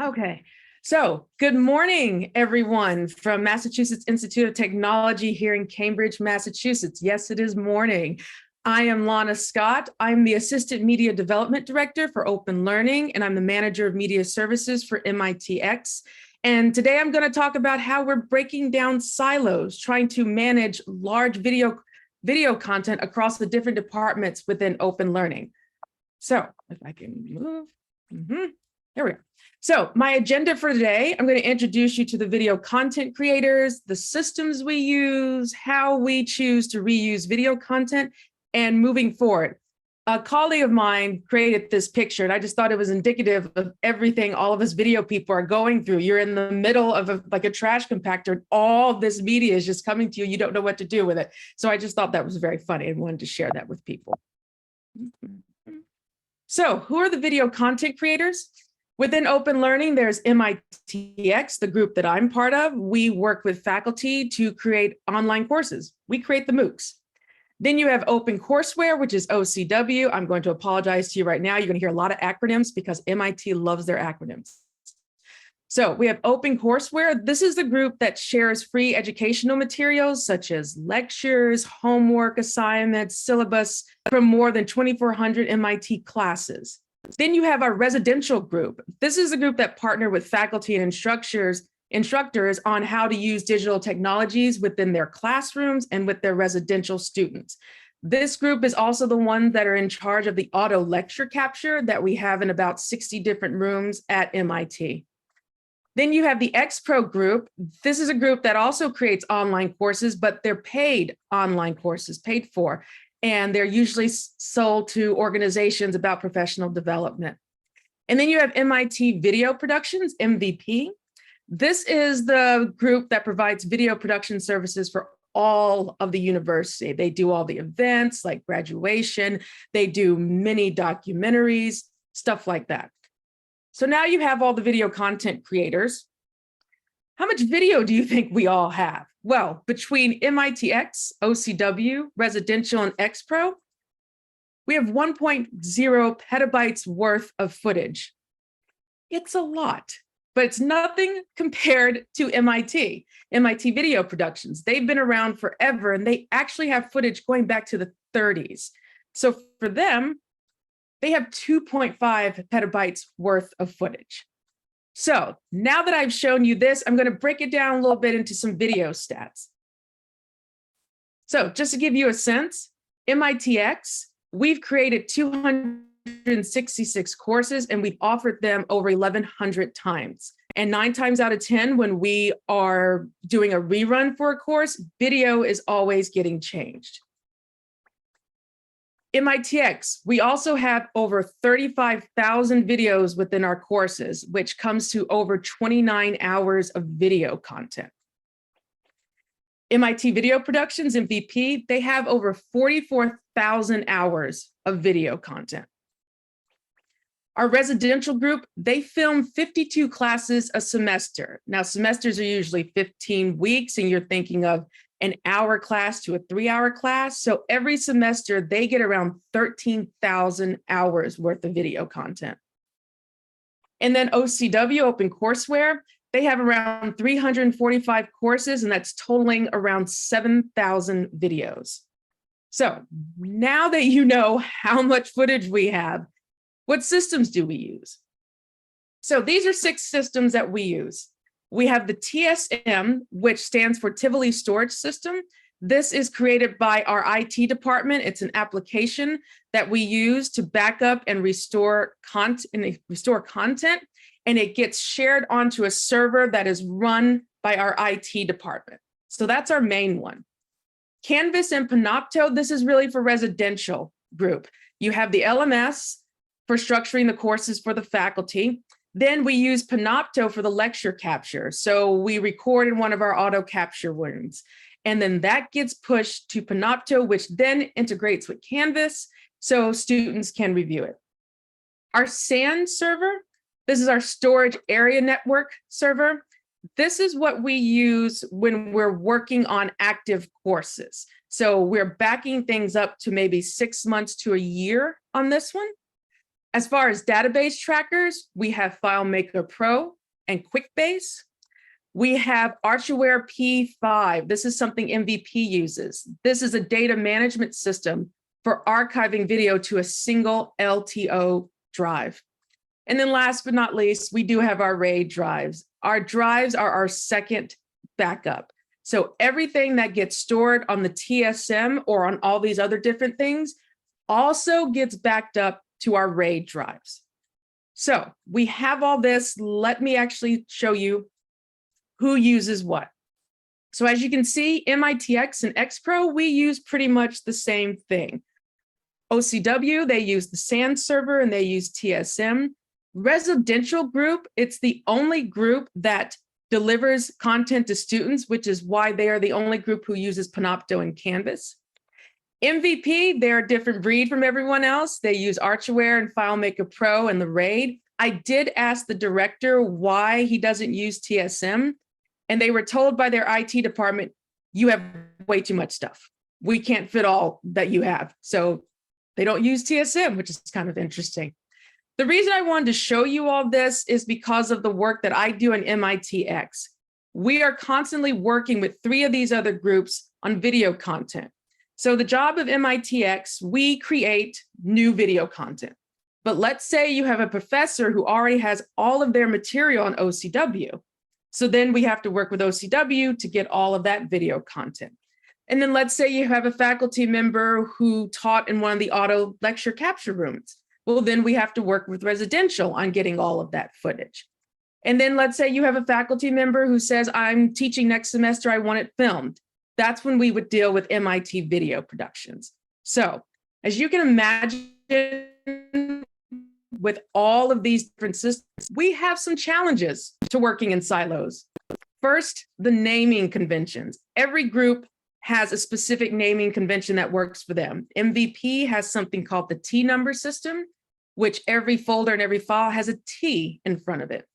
Okay, so good morning, everyone from Massachusetts Institute of Technology here in Cambridge, Massachusetts. Yes, it is morning. I am Lana Scott. I'm the Assistant Media Development Director for Open Learning, and I'm the Manager of Media Services for MITx. And today I'm going to talk about how we're breaking down silos, trying to manage large video content across the different departments within Open Learning. So if I can move, there we go. So my agenda for today, I'm going to introduce you to the video content creators, the systems we use, how we choose to reuse video content, and moving forward. A colleague of mine created this picture, and I just thought it was indicative of everything all of us video people are going through. You're in the middle of a trash compactor, and all this media is just coming to you. You don't know what to do with it. So I just thought that was very funny and wanted to share that with people. So who are the video content creators? Within Open Learning, there's MITx, the group that I'm part of. We work with faculty to create online courses. We create the MOOCs. Then you have Open Courseware, which is OCW. I'm going to apologize to you right now. You're going to hear a lot of acronyms because MIT loves their acronyms. So we have Open Courseware. This is the group that shares free educational materials such as lectures, homework assignments, syllabus from more than 2,400 MIT classes. Then you have our residential group. This is a group that partner with faculty and instructors on how to use digital technologies within their classrooms and with their residential students. This group is also the one that are in charge of the auto lecture capture that we have in about 60 different rooms at MIT. Then you have the X-Pro group. This is a group that also creates online courses, but they're paid online courses, paid for, and they're usually sold to organizations about professional development. And then you have MIT Video Productions, MVP. This is the group that provides video production services for all of the university. They do all the events like graduation, they do mini documentaries, stuff like that. So now you have all the video content creators. How much video do you think we all have? Well, between MITx, OCW, Residential, and X-Pro, we have 1.0 petabytes worth of footage. It's a lot, but it's nothing compared to MIT Video Productions. They've been around forever, and they actually have footage going back to the 30s. So for them, they have 2.5 petabytes worth of footage. So now that I've shown you this, I'm going to break it down a little bit into some video stats. So just to give you a sense, MITx, we've created 266 courses and we've offered them over 1,100 times. And 9 times out of 10, when we are doing a rerun for a course, video is always getting changed. MITx, we also have over 35,000 videos within our courses, which comes to over 29 hours of video content. MIT Video Productions, MVP, they have over 44,000 hours of video content. Our residential group, they film 52 classes a semester. Now, semesters are usually 15 weeks, and you're thinking of an hour class to a 3-hour class. So every semester, they get around 13,000 hours worth of video content. And then OCW, Open Courseware, they have around 345 courses, and that's totaling around 7,000 videos. So now that you know how much footage we have, what systems do we use? So these are 6 systems that we use. We have the TSM, which stands for Tivoli Storage System. This is created by our IT department. It's an application that we use to back up and restore content, and it gets shared onto a server that is run by our IT department. So that's our main one. Canvas and Panopto, this is really for residential group. You have the LMS for structuring the courses for the faculty. Then we use Panopto for the lecture capture. So we record in one of our auto capture rooms. And then that gets pushed to Panopto, which then integrates with Canvas so students can review it. Our SAN server, this is our storage area network server. This is what we use when we're working on active courses. So we're backing things up to maybe 6 months to a year on this one. As far as database trackers, we have FileMaker Pro and QuickBase. We have Archware P5. This is something MVP uses. This is a data management system for archiving video to a single LTO drive. And then last but not least, we do have our RAID drives. Our drives are our second backup. So everything that gets stored on the TSM or on all these other different things also gets backed up to our RAID drives. So we have all this. Let me actually show you who uses what. So as you can see, MITx and XPro, we use pretty much the same thing. OCW, they use the SAN server and they use TSM. Residential group, it's the only group that delivers content to students, which is why they are the only group who uses Panopto and Canvas. MVP, they're a different breed from everyone else. They use Archware and FileMaker Pro and the RAID. I did ask the director why he doesn't use TSM, and they were told by their IT department, you have way too much stuff. We can't fit all that you have. So they don't use TSM, which is kind of interesting. The reason I wanted to show you all this is because of the work that I do in MITx. We are constantly working with 3 of these other groups on video content. So the job of MITx, we create new video content. But let's say you have a professor who already has all of their material on OCW. So then we have to work with OCW to get all of that video content. And then let's say you have a faculty member who taught in one of the auto lecture capture rooms. Well, then we have to work with residential on getting all of that footage. And then let's say you have a faculty member who says, I'm teaching next semester, I want it filmed. That's when we would deal with MIT video productions. So as you can imagine, with all of these different systems, we have some challenges to working in silos. First, the naming conventions. Every group has a specific naming convention that works for them. MVP has something called the T number system, which every folder and every file has a T in front of it.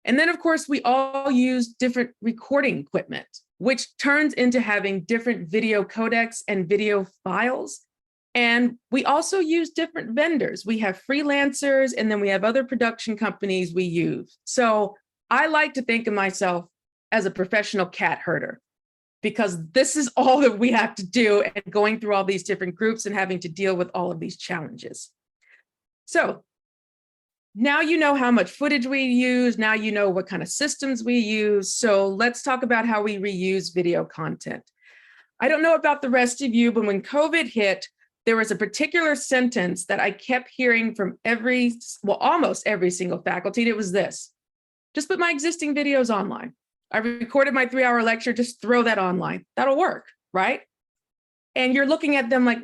And then, of course, we all use different recording equipment, which turns into having different video codecs and video files. And we also use different vendors. We have freelancers, and then we have other production companies we use. So I like to think of myself as a professional cat herder, because this is all that we have to do, and going through all these different groups and having to deal with all of these challenges. So now you know how much footage we use. Now you know what kind of systems we use. So let's talk about how we reuse video content. I don't know about the rest of you, but when COVID hit, there was a particular sentence that I kept hearing from almost every single faculty, and it was this: just put my existing videos online. I recorded my 3-hour lecture, just throw that online. That'll work, right? And you're looking at them like,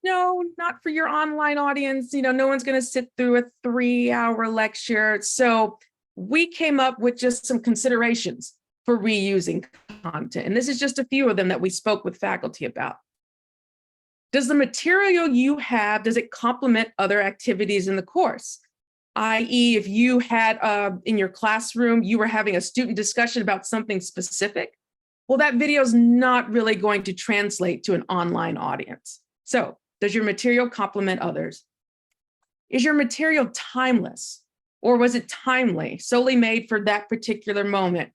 no, not for your online audience. You know, no one's going to sit through a 3-hour lecture. So we came up with just some considerations for reusing content. And this is just a few of them that we spoke with faculty about. Does the material you have, does it complement other activities in the course? I.e., if you had in your classroom, you were having a student discussion about something specific, well, that video is not really going to translate to an online audience. So does your material complement others? Is your material timeless, or was it timely, solely made for that particular moment?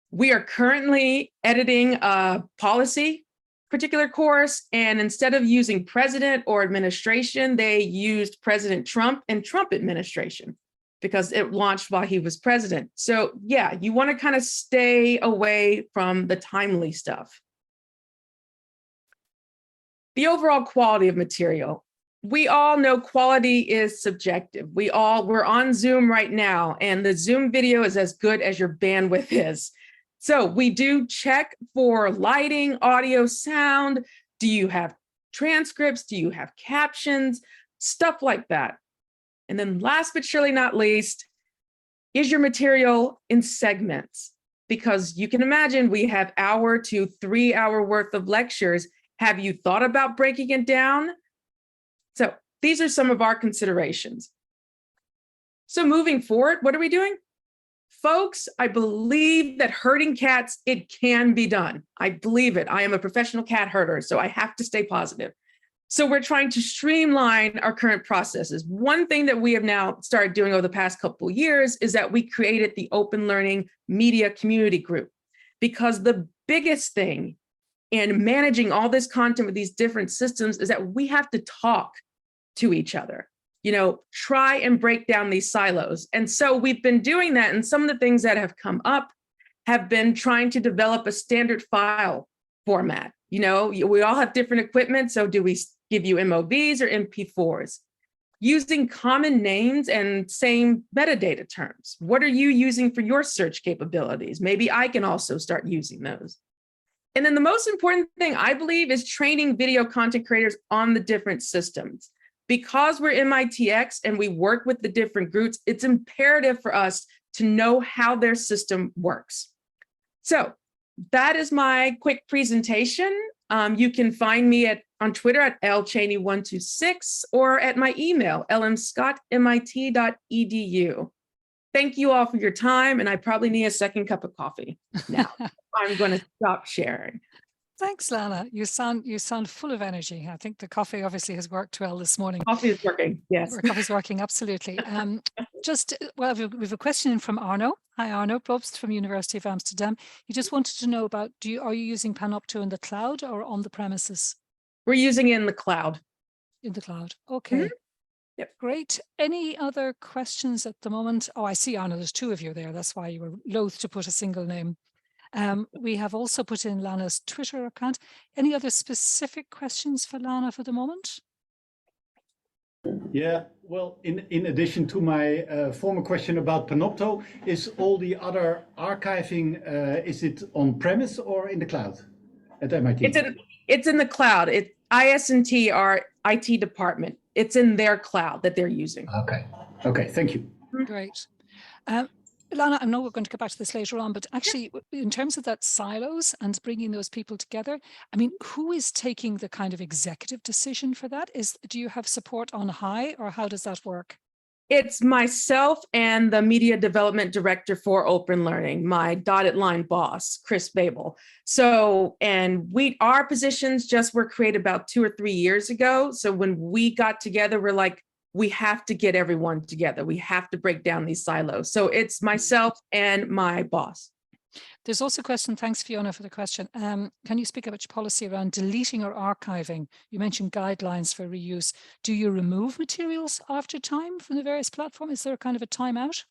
We are currently editing a policy particular course, and instead of using president or administration, they used President Trump and Trump administration because it launched while he was president. So yeah, you want to kind of stay away from the timely stuff. The overall quality of material. We all know quality is subjective. We're on Zoom right now, and the Zoom video is as good as your bandwidth is. So we do check for lighting, audio, sound. Do you have transcripts? Do you have captions? Stuff like that. And then last but surely not least, is your material in segments? Because you can imagine we have 1 to 3 hour worth of lectures. Have you thought about breaking it down? So these are some of our considerations. So moving forward, what are we doing? Folks, I believe that herding cats, it can be done. I believe it. I am a professional cat herder, so I have to stay positive. So we're trying to streamline our current processes. One thing that we have now started doing over the past couple of years is that we created the Open Learning Media Community Group, because the biggest thing in managing all this content with these different systems is that we have to talk to each other, try and break down these silos. And so we've been doing that. And some of the things that have come up have been trying to develop a standard file format. We all have different equipment. So do we give you MOVs or MP4s? Using common names and same metadata terms. What are you using for your search capabilities? Maybe I can also start using those. And then the most important thing, I believe, is training video content creators on the different systems. Because we're MITx and we work with the different groups, it's imperative for us to know how their system works. So that is my quick presentation. You can find me on Twitter at lchaney126 or at my email, lmscott@mit.edu. Thank you all for your time, and I probably need a second cup of coffee now. I'm going to stop sharing. Thanks, Lana. You sound full of energy. I think the coffee obviously has worked well this morning. Coffee is working, yes. Coffee's working, absolutely. We have a question in from Arno. Hi, Arno Probst from University of Amsterdam. He just wanted to know about, are you using Panopto in the cloud or on the premises? We're using it in the cloud. In the cloud, okay. Yep. Great. Any other questions at the moment? Oh, I see, Arno, there's two of you there. That's why you were loath to put a single name. We have also put in Lana's Twitter account. Any other specific questions for Lana for the moment? Yeah, well, in addition to my former question about Panopto, is all the other archiving, is it on premise or in the cloud at MIT? It's in the cloud. IS&T, our IT department, it's in their cloud that they're using. Okay, thank you. Great. Lana, I know we're going to get back to this later on, but actually, in terms of that silos and bringing those people together, I mean, who is taking the kind of executive decision for that? Do you have support on high, or how does that work? It's myself and the media development director for Open Learning, my dotted line boss, Chris Babel. So, and our positions just were created about 2 or 3 years ago. So when we got together, we're like, we have to get everyone together. We have to break down these silos. So it's myself and my boss. There's also a question. Thanks, Fiona, for the question. Can you speak about your policy around deleting or archiving? You mentioned guidelines for reuse. Do you remove materials after time from the various platforms? Is there a kind of a timeout?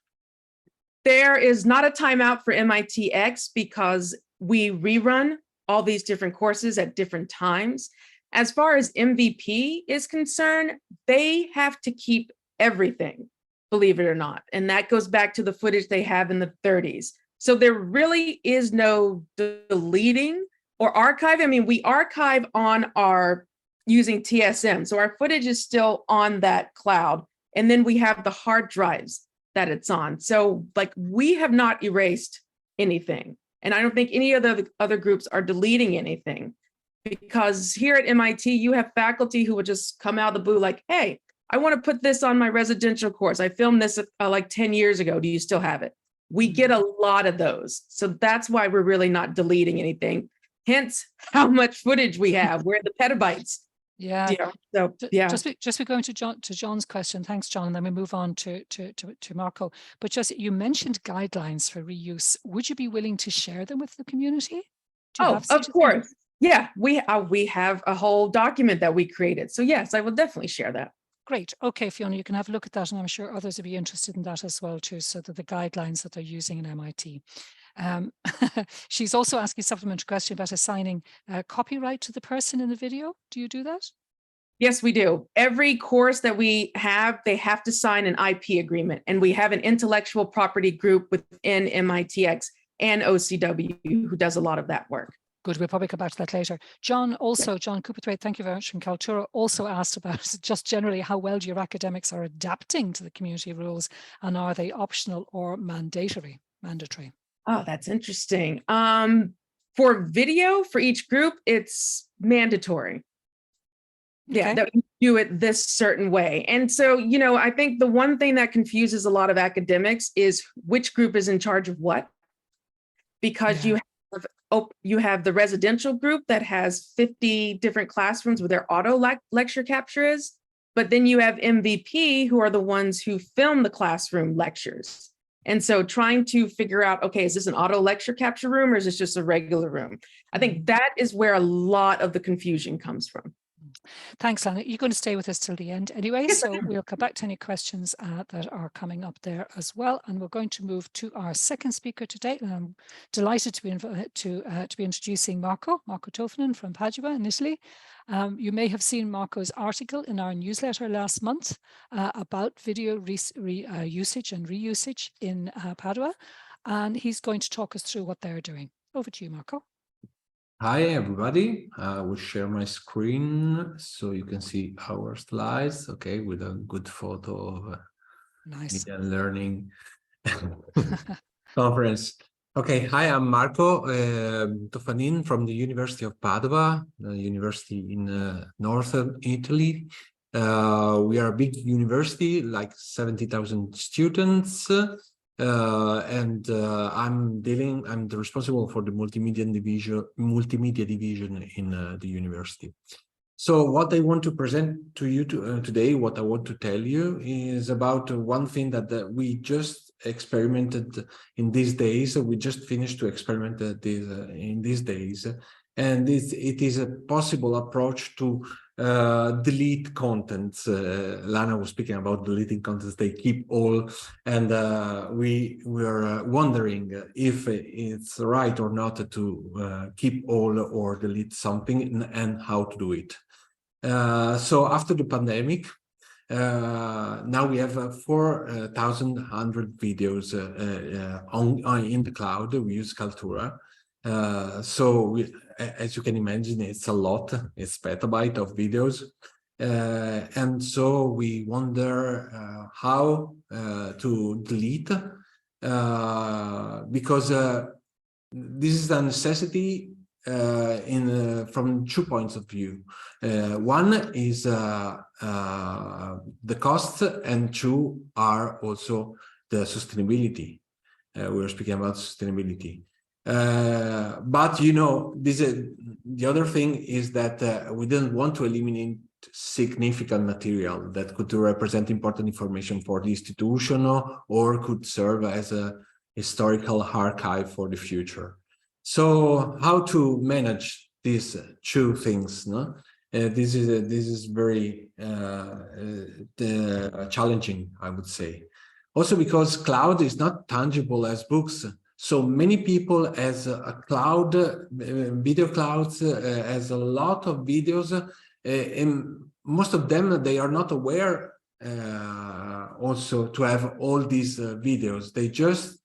There is not a timeout for MITx because we rerun all these different courses at different times. As far as MVP is concerned, they have to keep everything, believe it or not. And that goes back to the footage they have in the 30s. So there really is no deleting or archive. I mean, we archive on using TSM. So our footage is still on that cloud. And then we have the hard drives that it's on. So like we have not erased anything. And I don't think any of the other groups are deleting anything. Because here at MIT, you have faculty who would just come out of the blue like, hey, I want to put this on my residential course. I filmed this like 10 years ago. Do you still have it? We get a lot of those. So that's why we're really not deleting anything. Hence how much footage we have. We're the petabytes. Yeah. So yeah. Just be going to John's question. Thanks, John. And then we move on to Marco. But just you mentioned guidelines for reuse. Would you be willing to share them with the community? Of course. Yeah, we have a whole document that we created. So yes, I will definitely share that. Great. Okay, Fiona, you can have a look at that, and I'm sure others will be interested in that as well too, so that the guidelines that they're using in MIT. She's also asking a supplementary question about assigning copyright to the person in the video. Do you do that? Yes, we do. Every course that we have, they have to sign an IP agreement, and we have an intellectual property group within MITx and OCW who does a lot of that work. Good, we'll probably come back to that later. John Cooperthwaite, thank you very much from Kaltura, also asked about just generally how well your academics are adapting to the community rules, and are they optional or mandatory? Oh, that's interesting. For video, for each group, it's mandatory. Yeah, that we do it this certain way. And so, I think the one thing that confuses a lot of academics is which group is in charge of what, because you have You have the residential group that has 50 different classrooms where their auto lecture capture is, but then you have MVP who are the ones who film the classroom lectures. And so trying to figure out, okay, is this an auto lecture capture room or is this just a regular room? I think that is where a lot of the confusion comes from. Thanks, Lana. You're going to stay with us till the end anyway, so we'll come back to any questions that are coming up there as well. And we're going to move to our second speaker today. And I'm delighted to be introducing Marco Toffanin from Padova in Italy. You may have seen Marco's article in our newsletter last month about video usage and reusage in Padova, and he's going to talk us through what they're doing. Over to you, Marco. Hi, everybody. I will share my screen so you can see our slides, okay, with a good photo of Nice. media learning conference. Okay, hi, I'm Marco Toffanin from the University of Padova, a university in northern Italy. We are a big university, like 70,000 students. I'm responsible for the multimedia division in the university. So what I want to present to you today, what I want to tell you is about one thing that we just experimented in these days. We just finished to experiment in these days, and it is a possible approach to delete contents. Lana was speaking about deleting contents. They keep all, and we were wondering if it's right or not to keep all or delete something, and how to do it. So after the pandemic, now we have 4,100 videos in the cloud. We use Kaltura. So as you can imagine, it's a lot. It's petabyte of videos. And so we wonder how to delete, because this is a necessity from 2 points of view. One is the cost, and two are also the sustainability. We're speaking about sustainability. But you know, the other thing is that we didn't want to eliminate significant material that could represent important information for the institution or could serve as a historical archive for the future. So how to manage these two things? No? This is very challenging, I would say. Also because cloud is not tangible as books. So many people as a cloud, video clouds, as a lot of videos, and most of them, they are not aware also to have all these videos. They just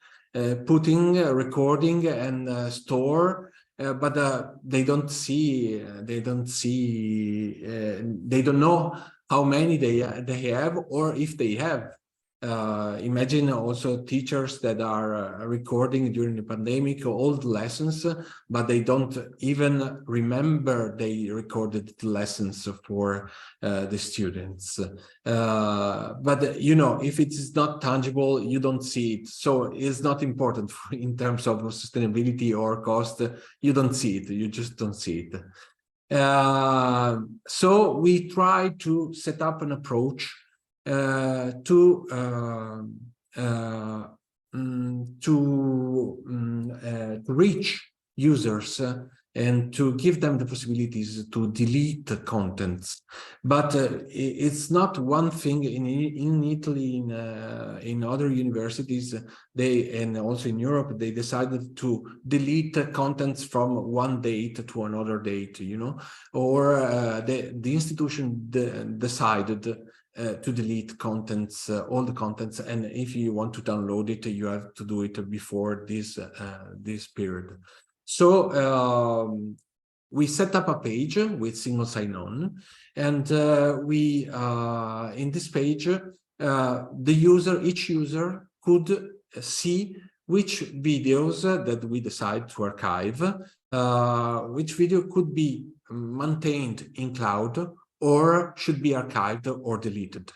putting, recording and store, but they don't know how many they have, or if they have. Imagine also teachers that are recording during the pandemic all the lessons, but they don't even remember they recorded the lessons for the students. But you know, if it is not tangible, you don't see it. So it's not important in terms of sustainability or cost. You don't see it. You just don't see it. So we try to set up an approach to reach users and to give them the possibilities to delete the contents. But it's not one thing in Italy, in other universities, and also in Europe, they decided to delete contents from one date to another date, you know, or the institution decided to delete contents, all the contents, and if you want to download it, you have to do it before this period. So we set up a page with single sign-on, and we in this page, each user could see which videos that we decide to archive, which video could be maintained in cloud or should be archived or deleted.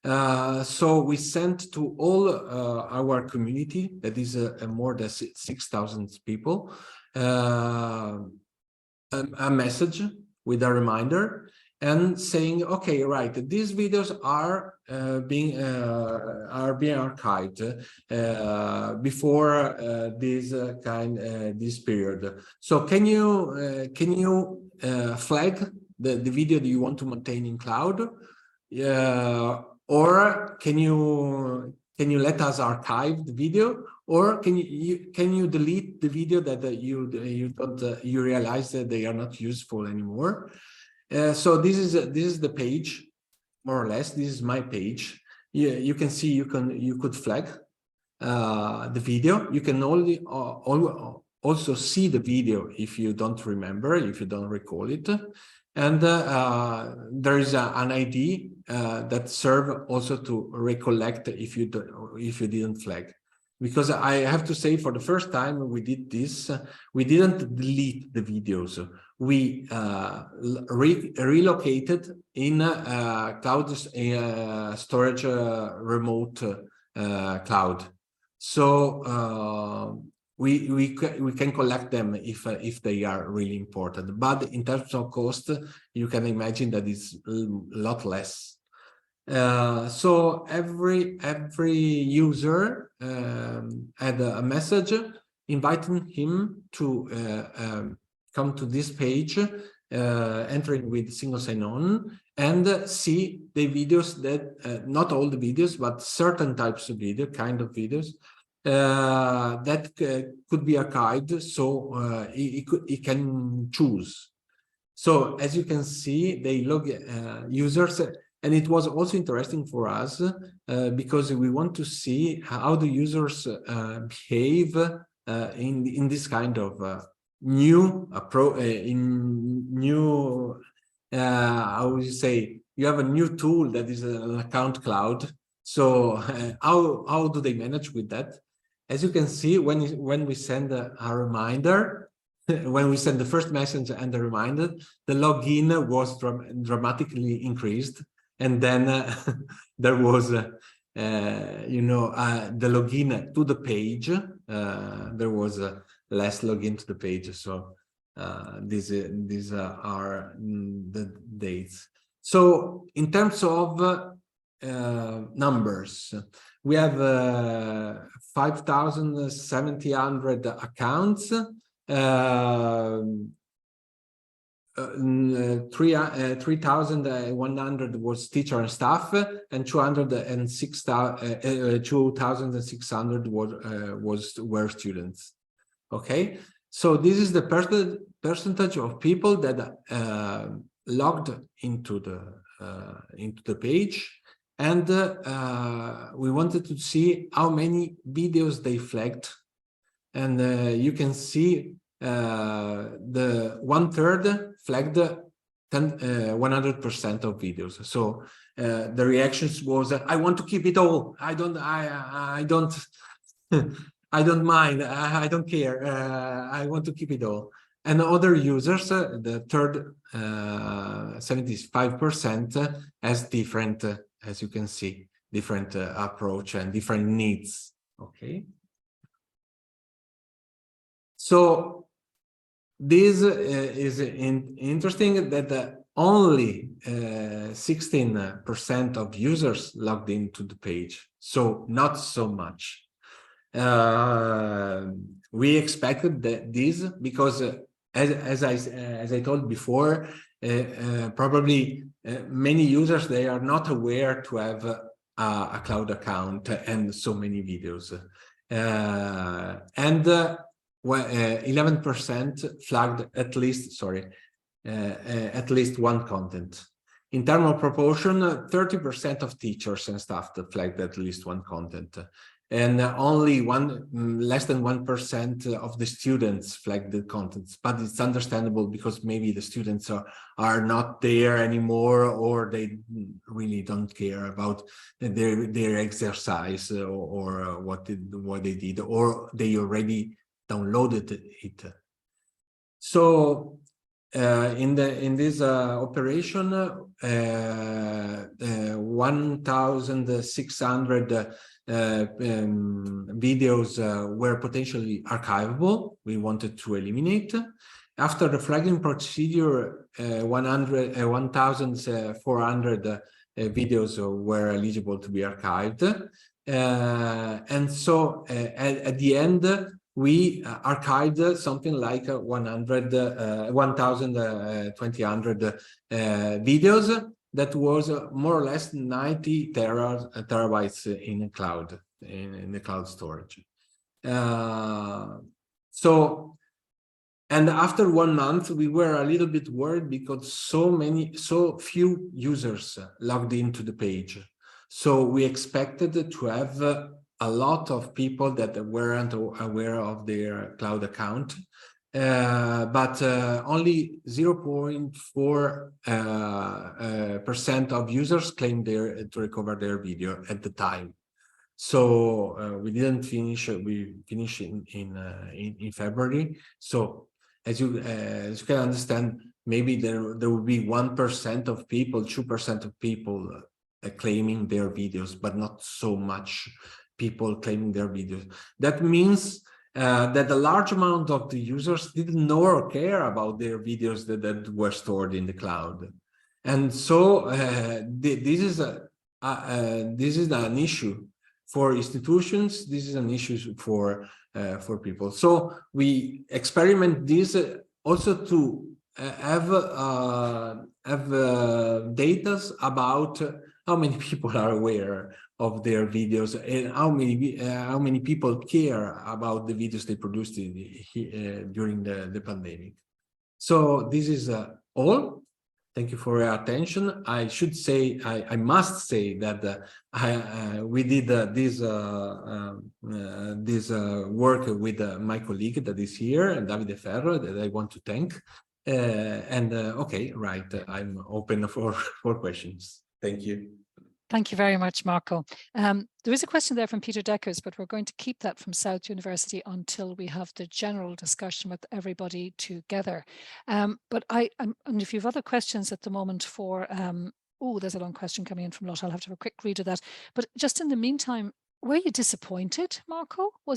So we sent to all our community, that is more than 6,000 people, a message with a reminder and saying, okay, right, these videos are being archived before this period. So can you flag the video that you want to maintain in cloud, or can you let us archive the video, or can you delete the video that you realize that they are not useful anymore? So this is the page, more or less. This is my page. You can see you could flag the video. You can only also see the video if you don't remember, if you don't recall it. And there is an ID that serve also to recollect if you didn't flag. Because I have to say, for the first time we did this, we didn't delete the videos. We relocated in cloud storage remote cloud. So we can collect them if they are really important. But in terms of cost, you can imagine that it's a lot less. So every user had a message inviting him to come to this page, entering with single sign-on, and see the videos that, not all the videos, but certain types of video, kind of videos, that could be archived, so he can choose. So as you can see, they log users. And it was also interesting for us because we want to see how the users behave in this kind of new approach. How would you say? You have a new tool that is an account cloud. So how do they manage with that? As you can see, when we send a reminder, when we send the first message and the reminder, the login was dramatically increased. And then there was, the login to the page. There was less login to the page. So these are the dates. So in terms of numbers, we have 5,700 accounts. 3,100 was teacher and staff, and 2,600 were students. Okay, so this is the percentage of people that logged into the page, and we wanted to see how many videos they flagged, and you can see the 1/3 flagged 100% of videos. So the reactions was, I want to keep it all. I don't mind. I don't care. I want to keep it all. And other users, the third 75% has different, as you can see, different approach and different needs. Okay. So this is interesting that only 16% of users logged into the page, so not so much. We expected that this because, as I told before, probably many users, they are not aware to have a cloud account and so many videos, and 11% flagged at least one content. In terms of proportion, 30% of teachers and staff that flagged at least one content, and only less than 1% of the students flagged the contents. But it's understandable because maybe the students are not there anymore, or they really don't care about their exercise or what they did, or they already downloaded it. So in this operation, 1,600 videos were potentially archivable. We wanted to eliminate. After the flagging procedure, 1,400 videos were eligible to be archived. And so at the end, we archived something like 1,200 videos. That was more or less 90 terabytes in the cloud, in the cloud storage. And after 1 month, we were a little bit worried because so few users logged into the page. So we expected to have a lot of people that weren't aware of their cloud account, but only 0.4% of users claimed to recover their video at the time. So we didn't finish. We finished in February. So as you can understand, maybe there will be 1% of people, 2% of people claiming their videos, but not so much people claiming their videos. That means that a large amount of the users didn't know or care about their videos that were stored in the cloud. And so this is an issue for institutions. This is an issue for people. So we experiment this also to have data about how many people are aware of their videos and how many people care about the videos they produced during the pandemic. So this is all. Thank you for your attention. I should say, I must say that we did this work with my colleague that is here, Davide Ferro, that I want to thank. Okay, right, I'm open for questions. Thank you. Thank you very much, Marco. There is a question there from Peter Deckers, but we're going to keep that from South University until we have the general discussion with everybody together. And if you have other questions at the moment for, oh, there's a long question coming in from Lotte. I'll have to have a quick read of that. But just in the meantime, were you disappointed, Marco? Were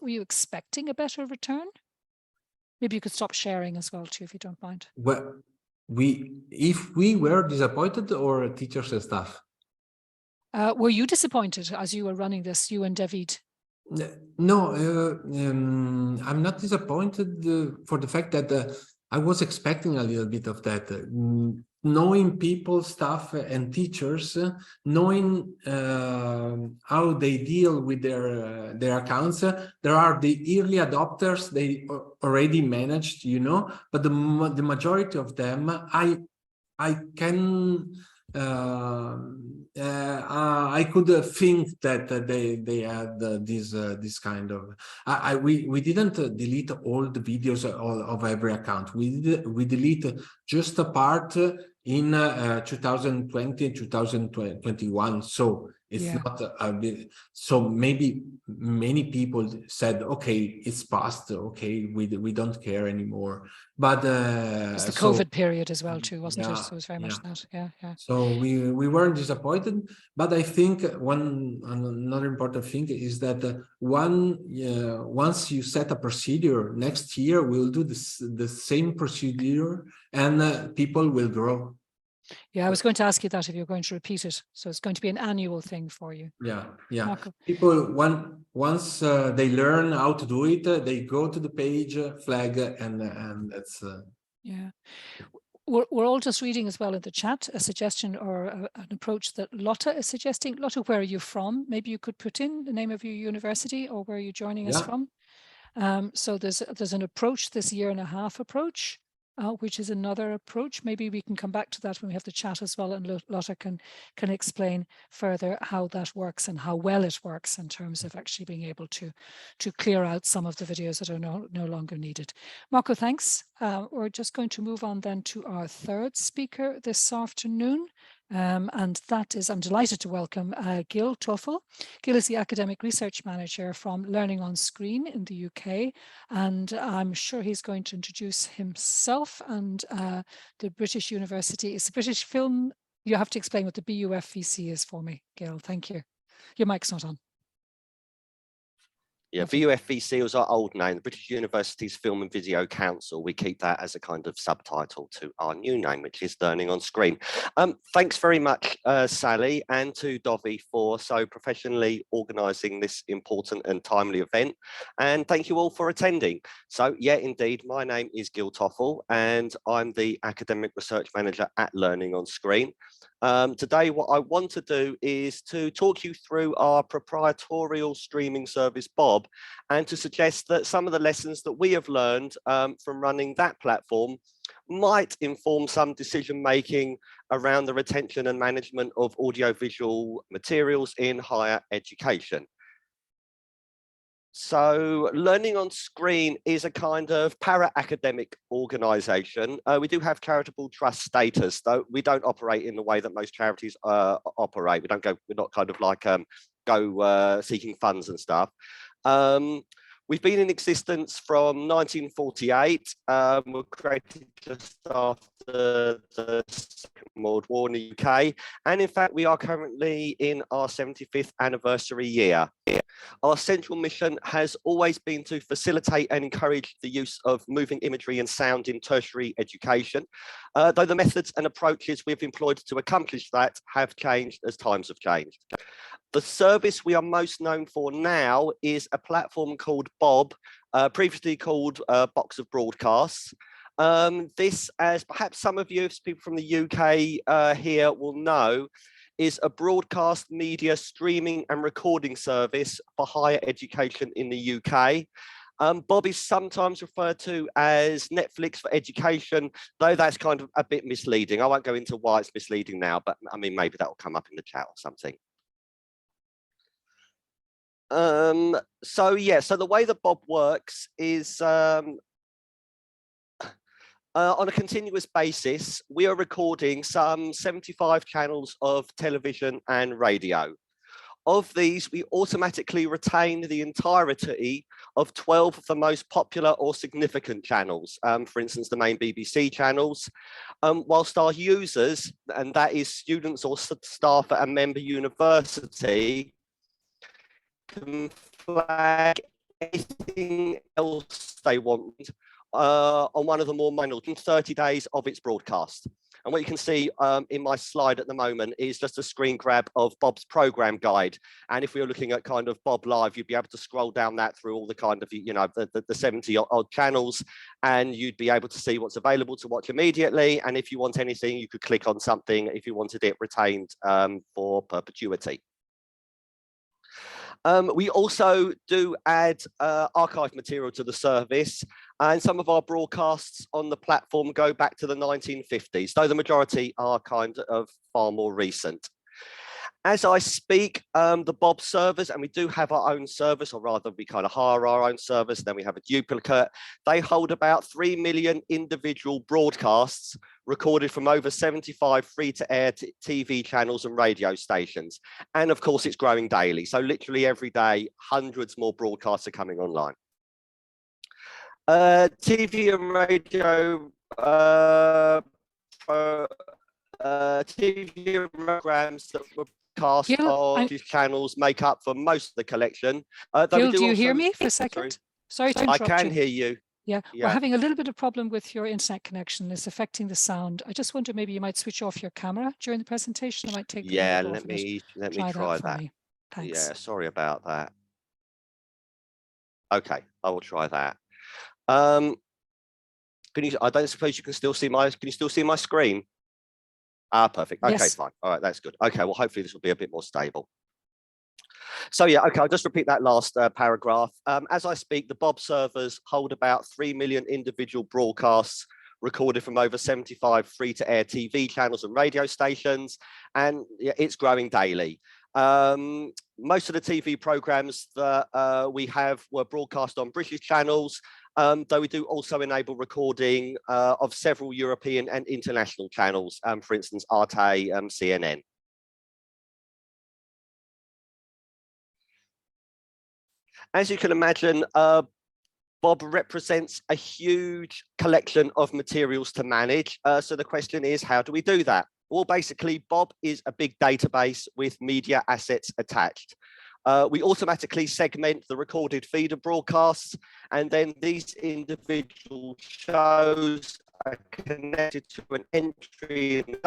you expecting a better return? Maybe you could stop sharing as well too, if you don't mind. Well, if we were disappointed, or teachers and staff? Were you disappointed as you were running this, you and David? No, I'm not disappointed for the fact that I was expecting a little bit of that. Knowing people, staff and teachers, knowing how they deal with their accounts. There are the early adopters, they already managed, but the majority of them, I can I could think that they had this kind of. We didn't delete all the videos of every account. We delete just a part in 2020 and 2021. So it's not a bit. So maybe many people said, "Okay, it's past. Okay, we don't care anymore." But it's the COVID period as well too, wasn't it? So it was very much that. Yeah. So we weren't disappointed, but I think another important thing is that once you set a procedure, next year we'll do the same procedure, and people will grow. Yeah, I was going to ask you that if you're going to repeat it. So it's going to be an annual thing for you. Yeah. Marco. People, once they learn how to do it, they go to the page, flag, and that's. Yeah. We're all just reading as well in the chat a suggestion or an approach that Lotte is suggesting. Lotte, where are you from? Maybe you could put in the name of your university or where you're joining us from. So there's an approach, this 1.5-year approach, which is another approach. Maybe we can come back to that when we have the chat as well, and Lotte can explain further how that works and how well it works in terms of actually being able to clear out some of the videos that are no longer needed. Marco, thanks. We're just going to move on then to our third speaker this afternoon. And that is, I'm delighted to welcome Gil Toffell. Gil is the Academic Research Manager from Learning on Screen in the UK. And I'm sure he's going to introduce himself and the British University. It's the British Film. You have to explain what the BUFVC is for me, Gil. Thank you. Your mic's not on. Yeah, BUFVC was our old name, the British University's Film and Video Council. We keep that as a kind of subtitle to our new name, which is Learning on Screen. Thanks very much, Sally, and to Dovi for so professionally organising this important and timely event. And thank you all for attending. So yeah, indeed, my name is Gil Toffell, and I'm the Academic Research Manager at Learning on Screen. Today, what I want to do is to talk you through our proprietorial streaming service, Bob, and to suggest that some of the lessons that we have learned from running that platform might inform some decision-making around the retention and management of audiovisual materials in higher education. So Learning on Screen is a kind of para-academic organisation. We do have charitable trust status, though we don't operate in the way that most charities operate. We don't go, we're not kind of like seeking funds and stuff. We've been in existence from 1948. We're created just after the Second World War in the UK. And in fact, we are currently in our 75th anniversary year. Our central mission has always been to facilitate and encourage the use of moving imagery and sound in tertiary education, though the methods and approaches we've employed to accomplish that have changed as times have changed. The service we are most known for now is a platform called Bob, previously called Box of Broadcasts. This, as perhaps some of you, people from the UK here will know, is a broadcast media streaming and recording service for higher education in the UK. Bob is sometimes referred to as Netflix for education, though that's kind of a bit misleading. I won't go into why it's misleading now, but I mean, maybe that will come up in the chat or something. So yeah, so the way that Bob works is on a continuous basis. We are recording some 75 channels of television and radio. Of these, we automatically retain the entirety of 12 of the most popular or significant channels, for instance, the main BBC channels, whilst our users, and that is students or staff at a member university, can flag anything else they want on one of the more minor 30 days of its broadcast. And what you can see in my slide at the moment is just a screen grab of Bob's program guide. And if we were looking at kind of Bob Live, you'd be able to scroll down that through all the kind of, you know, the 70 odd channels, and you'd be able to see what's available to watch immediately. And if you want anything, you could click on something if you wanted it retained for perpetuity. We also do add archive material to the service, and some of our broadcasts on the platform go back to the 1950s, though the majority are kind of far more recent. As I speak, the Bob servers, and we do have our own service, or rather we kind of hire our own service, then we have a duplicate. They hold about 3 million individual broadcasts recorded from over 75 free-to-air TV channels and radio stations. And of course, it's growing daily. So literally every day, hundreds more broadcasts are coming online. TV and radio TV programs that were cast on these channels make up for most of the collection. Gil, do you hear me for a second? Sorry to interrupt you. I can hear you. Yeah, we're having a little bit of problem with your internet connection. It's affecting the sound. I just wonder maybe you might switch off your camera during the presentation. I might take let me try that. Thanks. Yeah, sorry about that. Okay, I will try that. Can you? I don't suppose you can still see my. Can you still see my screen? Ah, perfect. Okay, yes. Fine. All right, that's good. Okay, well, hopefully this will be a bit more stable. So yeah, okay, I'll just repeat that last paragraph. As I speak, the Bob servers hold about 3 million individual broadcasts recorded from over 75 free-to-air TV channels and radio stations, and it's growing daily. Most of the TV programs that we have were broadcast on British channels, though we do also enable recording of several European and international channels, for instance, Arte, CNN. As you can imagine, Bob represents a huge collection of materials to manage. So the question is, how do we do that? Well, basically, Bob is a big database with media assets attached. We automatically segment the recorded feeder broadcasts, and then these individual shows are connected to an entry in the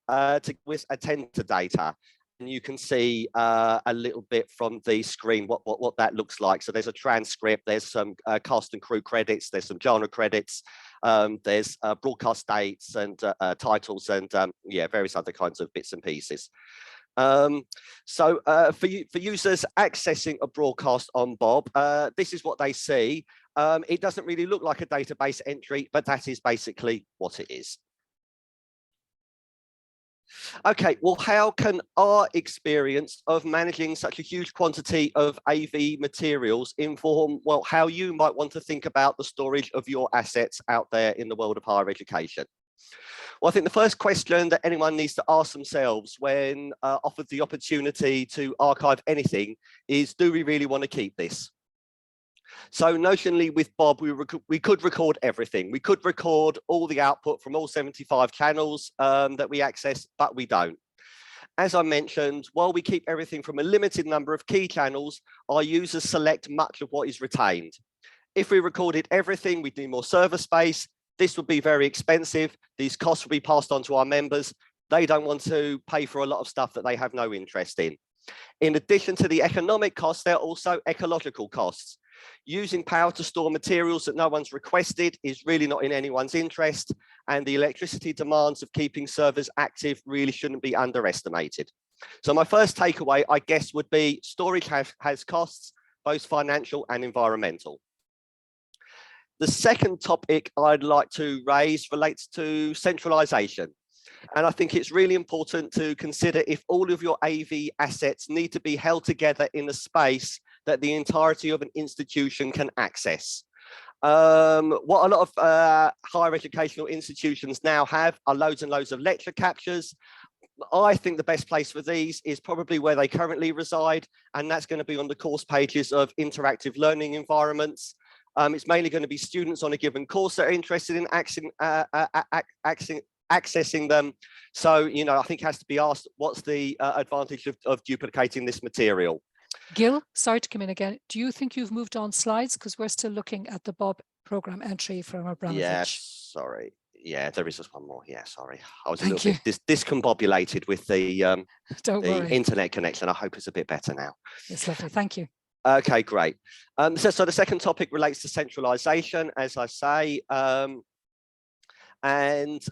database with attender data. And you can see a little bit from the screen what that looks like. So there's a transcript, there's some cast and crew credits, there's some genre credits, there's broadcast dates and titles and yeah, various other kinds of bits and pieces. For users accessing a broadcast on Bob, this is what they see. It doesn't really look like a database entry, but that is basically what it is. Okay, well, how can our experience of managing such a huge quantity of AV materials inform, well, how you might want to think about the storage of your assets out there in the world of higher education? Well, I think the first question that anyone needs to ask themselves when offered the opportunity to archive anything is, do we really want to keep this? So notionally with Bob, we could record everything. We could record all the output from all 75 channels that we access, but we don't. As I mentioned, while we keep everything from a limited number of key channels, our users select much of what is retained. If we recorded everything, we'd need more server space. This would be very expensive. These costs will be passed on to our members. They don't want to pay for a lot of stuff that they have no interest in. In addition to the economic costs, there are also ecological costs. Using power to store materials that no one's requested is really not in anyone's interest, and the electricity demands of keeping servers active really shouldn't be underestimated. So my first takeaway, I guess, would be storage has costs, both financial and environmental. The second topic I'd like to raise relates to centralization. And I think it's really important to consider if all of your AV assets need to be held together in a space that the entirety of an institution can access. What a lot of higher educational institutions now have are loads and loads of lecture captures. I think the best place for these is probably where they currently reside, and that's going to be on the course pages of interactive learning environments. It's mainly going to be students on a given course that are interested in accessing them. So, you know, I think it has to be asked, what's the advantage of duplicating this material? Gil, sorry to come in again. Do you think you've moved on slides? Because we're still looking at the Bob program entry from Abramovich. Yeah, sorry. Yeah, there is just one more. Yeah, sorry. I was a little bit discombobulated with the internet connection. I hope it's a bit better now. It's lovely. Thank you. Okay, great. So the second topic relates to centralization, as I say. And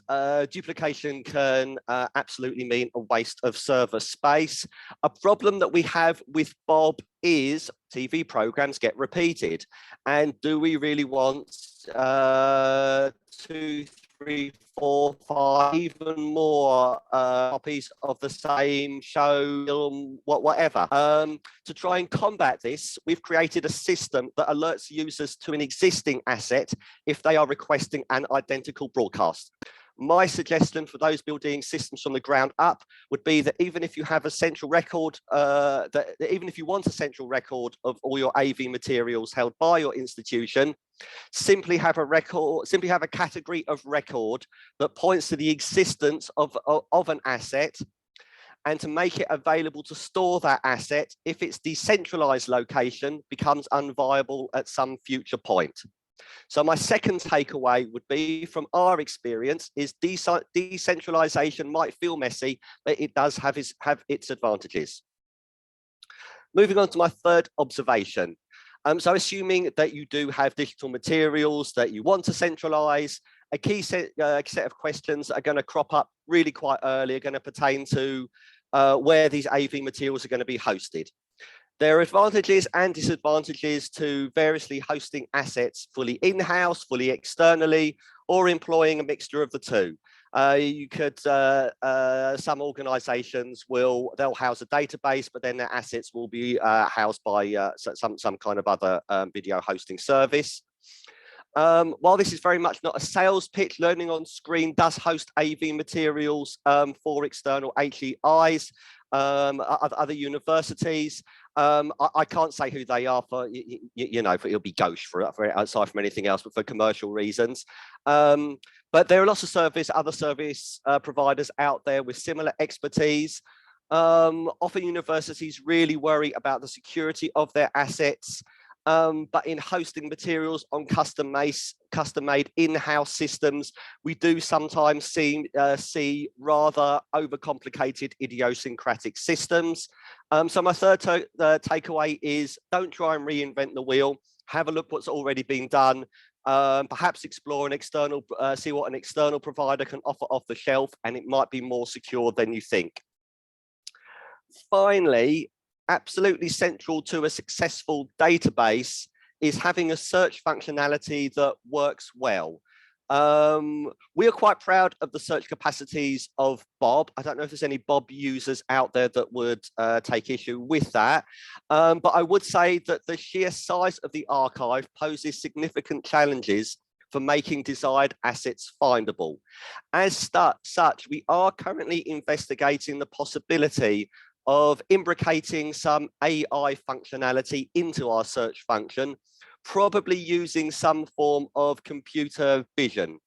duplication can absolutely mean a waste of server space. A problem that we have with Bob is TV programs get repeated. And do we really want 2, 3, 4, 5, even more copies of the same show, film, whatever? To try and combat this, we've created a system that alerts users to an existing asset if they are requesting an identical broadcast. My suggestion for those building systems from the ground up would be that even if you have a central record, even if you want a central record of all your AV materials held by your institution, simply have a category of record that points to the existence of an asset, and to make it available to store that asset if its decentralized location becomes unviable at some future point. So my second takeaway would be, from our experience, is decentralization might feel messy, but it does have its advantages. Moving on to my third observation. So assuming that you do have digital materials that you want to centralize, a key set of questions that are going to crop up really quite early are going to pertain to where these AV materials are going to be hosted. There are advantages and disadvantages to variously hosting assets fully in-house, fully externally, or employing a mixture of the two. You could, some organizations they'll house a database, but then their assets will be housed by some kind of other video hosting service. While this is very much not a sales pitch, Learning on Screen does host AV materials for external HEIs, other universities. I can't say who they are for, you know, it'll be gauche for aside from anything else, but for commercial reasons. But there are lots of other service providers out there with similar expertise. Often universities really worry about the security of their assets. But in hosting materials on custom-made in-house systems, we do sometimes see rather overcomplicated idiosyncratic systems. So my third takeaway is don't try and reinvent the wheel. Have a look what's already been done. Perhaps explore an external, see what an external provider can offer off the shelf, and it might be more secure than you think. Finally, absolutely central to a successful database is having a search functionality that works well. We are quite proud of the search capacities of Bob. I don't know if there's any Bob users out there that would take issue with that. But I would say that the sheer size of the archive poses significant challenges for making desired assets findable. As such, we are currently investigating the possibility of imbricating some AI functionality into our search function, probably using some form of computer vision.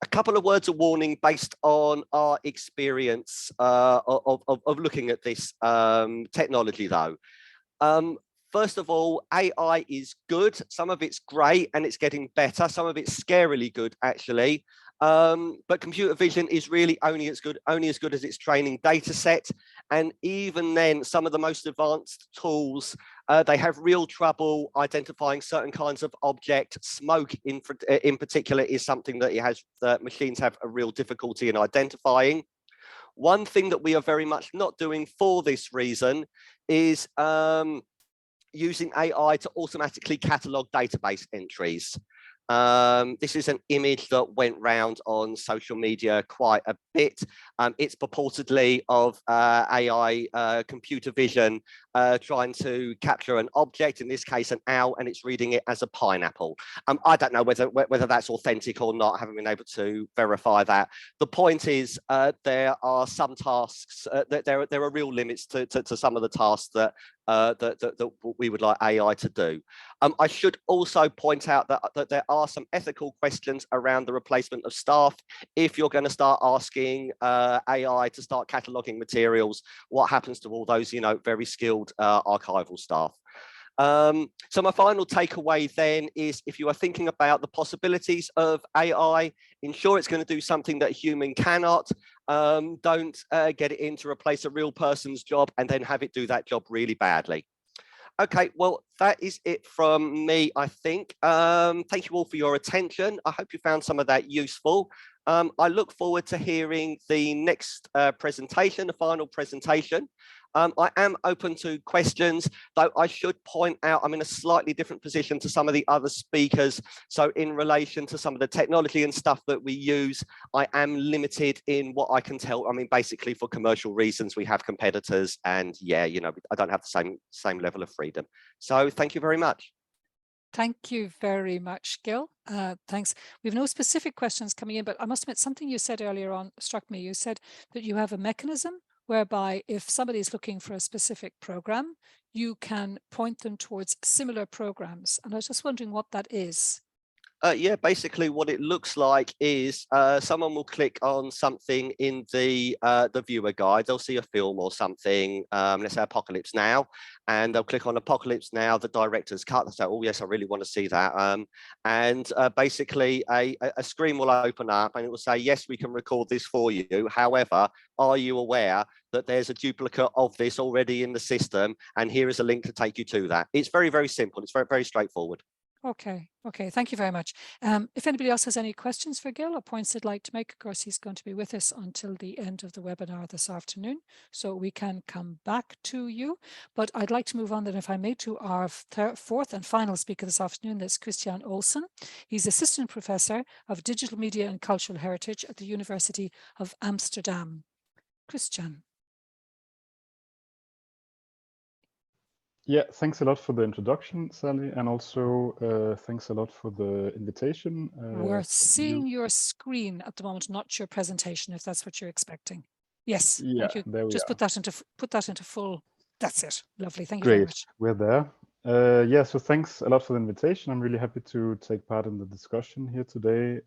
A couple of words of warning based on our experience of looking at this technology though. First of all, AI is good. Some of it's great and it's getting better. Some of it's scarily good actually. But computer vision is really only as good as its training data set. And even then, some of the most advanced tools, they have real trouble identifying certain kinds of object. Smoke in particular is something that machines have a real difficulty in identifying. One thing that we are very much not doing for this reason is using AI to automatically catalog database entries. This is an image that went round on social media quite a bit. It's purportedly of AI computer vision trying to capture an object, in this case an owl, and it's reading it as a pineapple. I don't know whether that's authentic or not. I haven't been able to verify that. The point is there are some tasks, there are real limits to some of the tasks that we would like AI to do. I should also point out that there are some ethical questions around the replacement of staff. If you're going to start asking AI to start cataloging materials, what happens to all those, you know, very skilled archival staff? So my final takeaway then is, if you are thinking about the possibilities of AI, ensure it's going to do something that a human cannot. Don't get it in to replace a real person's job and then have it do that job really badly. Okay, well, that is it from me, I think. Thank you all for your attention. I hope you found some of that useful. I look forward to hearing the next presentation, the final presentation. I am open to questions, though I should point out I'm in a slightly different position to some of the other speakers. So in relation to some of the technology and stuff that we use, I am limited in what I can tell. I mean, basically for commercial reasons, we have competitors and yeah, you know, I don't have the same level of freedom. So thank you very much. Thank you very much, Gil. Thanks. We have no specific questions coming in, but I must admit something you said earlier on struck me. You said that you have a mechanism whereby if somebody is looking for a specific program, you can point them towards similar programs. And I was just wondering what that is. Yeah, basically what it looks like is someone will click on something in the viewer guide. They'll see a film or something, let's say Apocalypse Now, and they'll click on Apocalypse Now, the director's cut. They'll say, oh yes, I really want to see that. And basically a screen will open up and it will say, yes, we can record this for you. However, are you aware that there's a duplicate of this already in the system? And here is a link to take you to that. It's very, very simple. It's very, very straightforward. Okay. Okay. Thank you very much. If anybody else has any questions for Gil or points they'd like to make, of course, he's going to be with us until the end of the webinar this afternoon, so we can come back to you. But I'd like to move on then, if I may, to our fourth and final speaker this afternoon. That's Christian Olesen. He's Assistant Professor of Digital Media and Cultural Heritage at the University of Amsterdam. Christian. Yeah, thanks a lot for the introduction, Sally, and also thanks a lot for the invitation. We're seeing your screen at the moment, not your presentation, if that's what you're expecting. Yes, Yeah, thank you. there we Just are. put that into full. That's it. Lovely. Thank you Great, very much. we're there. Yeah, so thanks a lot for the invitation. I'm really happy to take part in the discussion here today.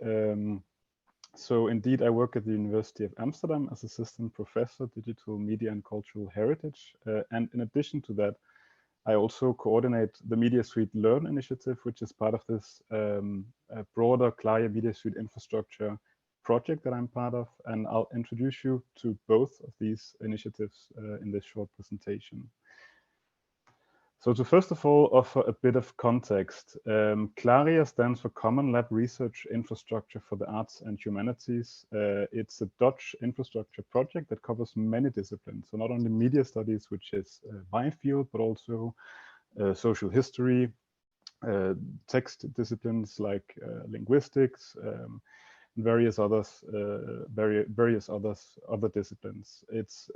So indeed, I work at the University of Amsterdam as Assistant Professor, Digital Media and Cultural Heritage. And in addition to that, I also coordinate the Media Suite Learn initiative, which is part of this broader Claria Media Suite infrastructure project that I'm part of. And I'll introduce you to both of these initiatives in this short presentation. So to first of all offer a bit of context, Claria stands for Common Lab Research Infrastructure for the Arts and Humanities. It's a Dutch infrastructure project that covers many disciplines. So not only media studies, which is my field, but also social history, text disciplines like linguistics, and various others, other disciplines. It's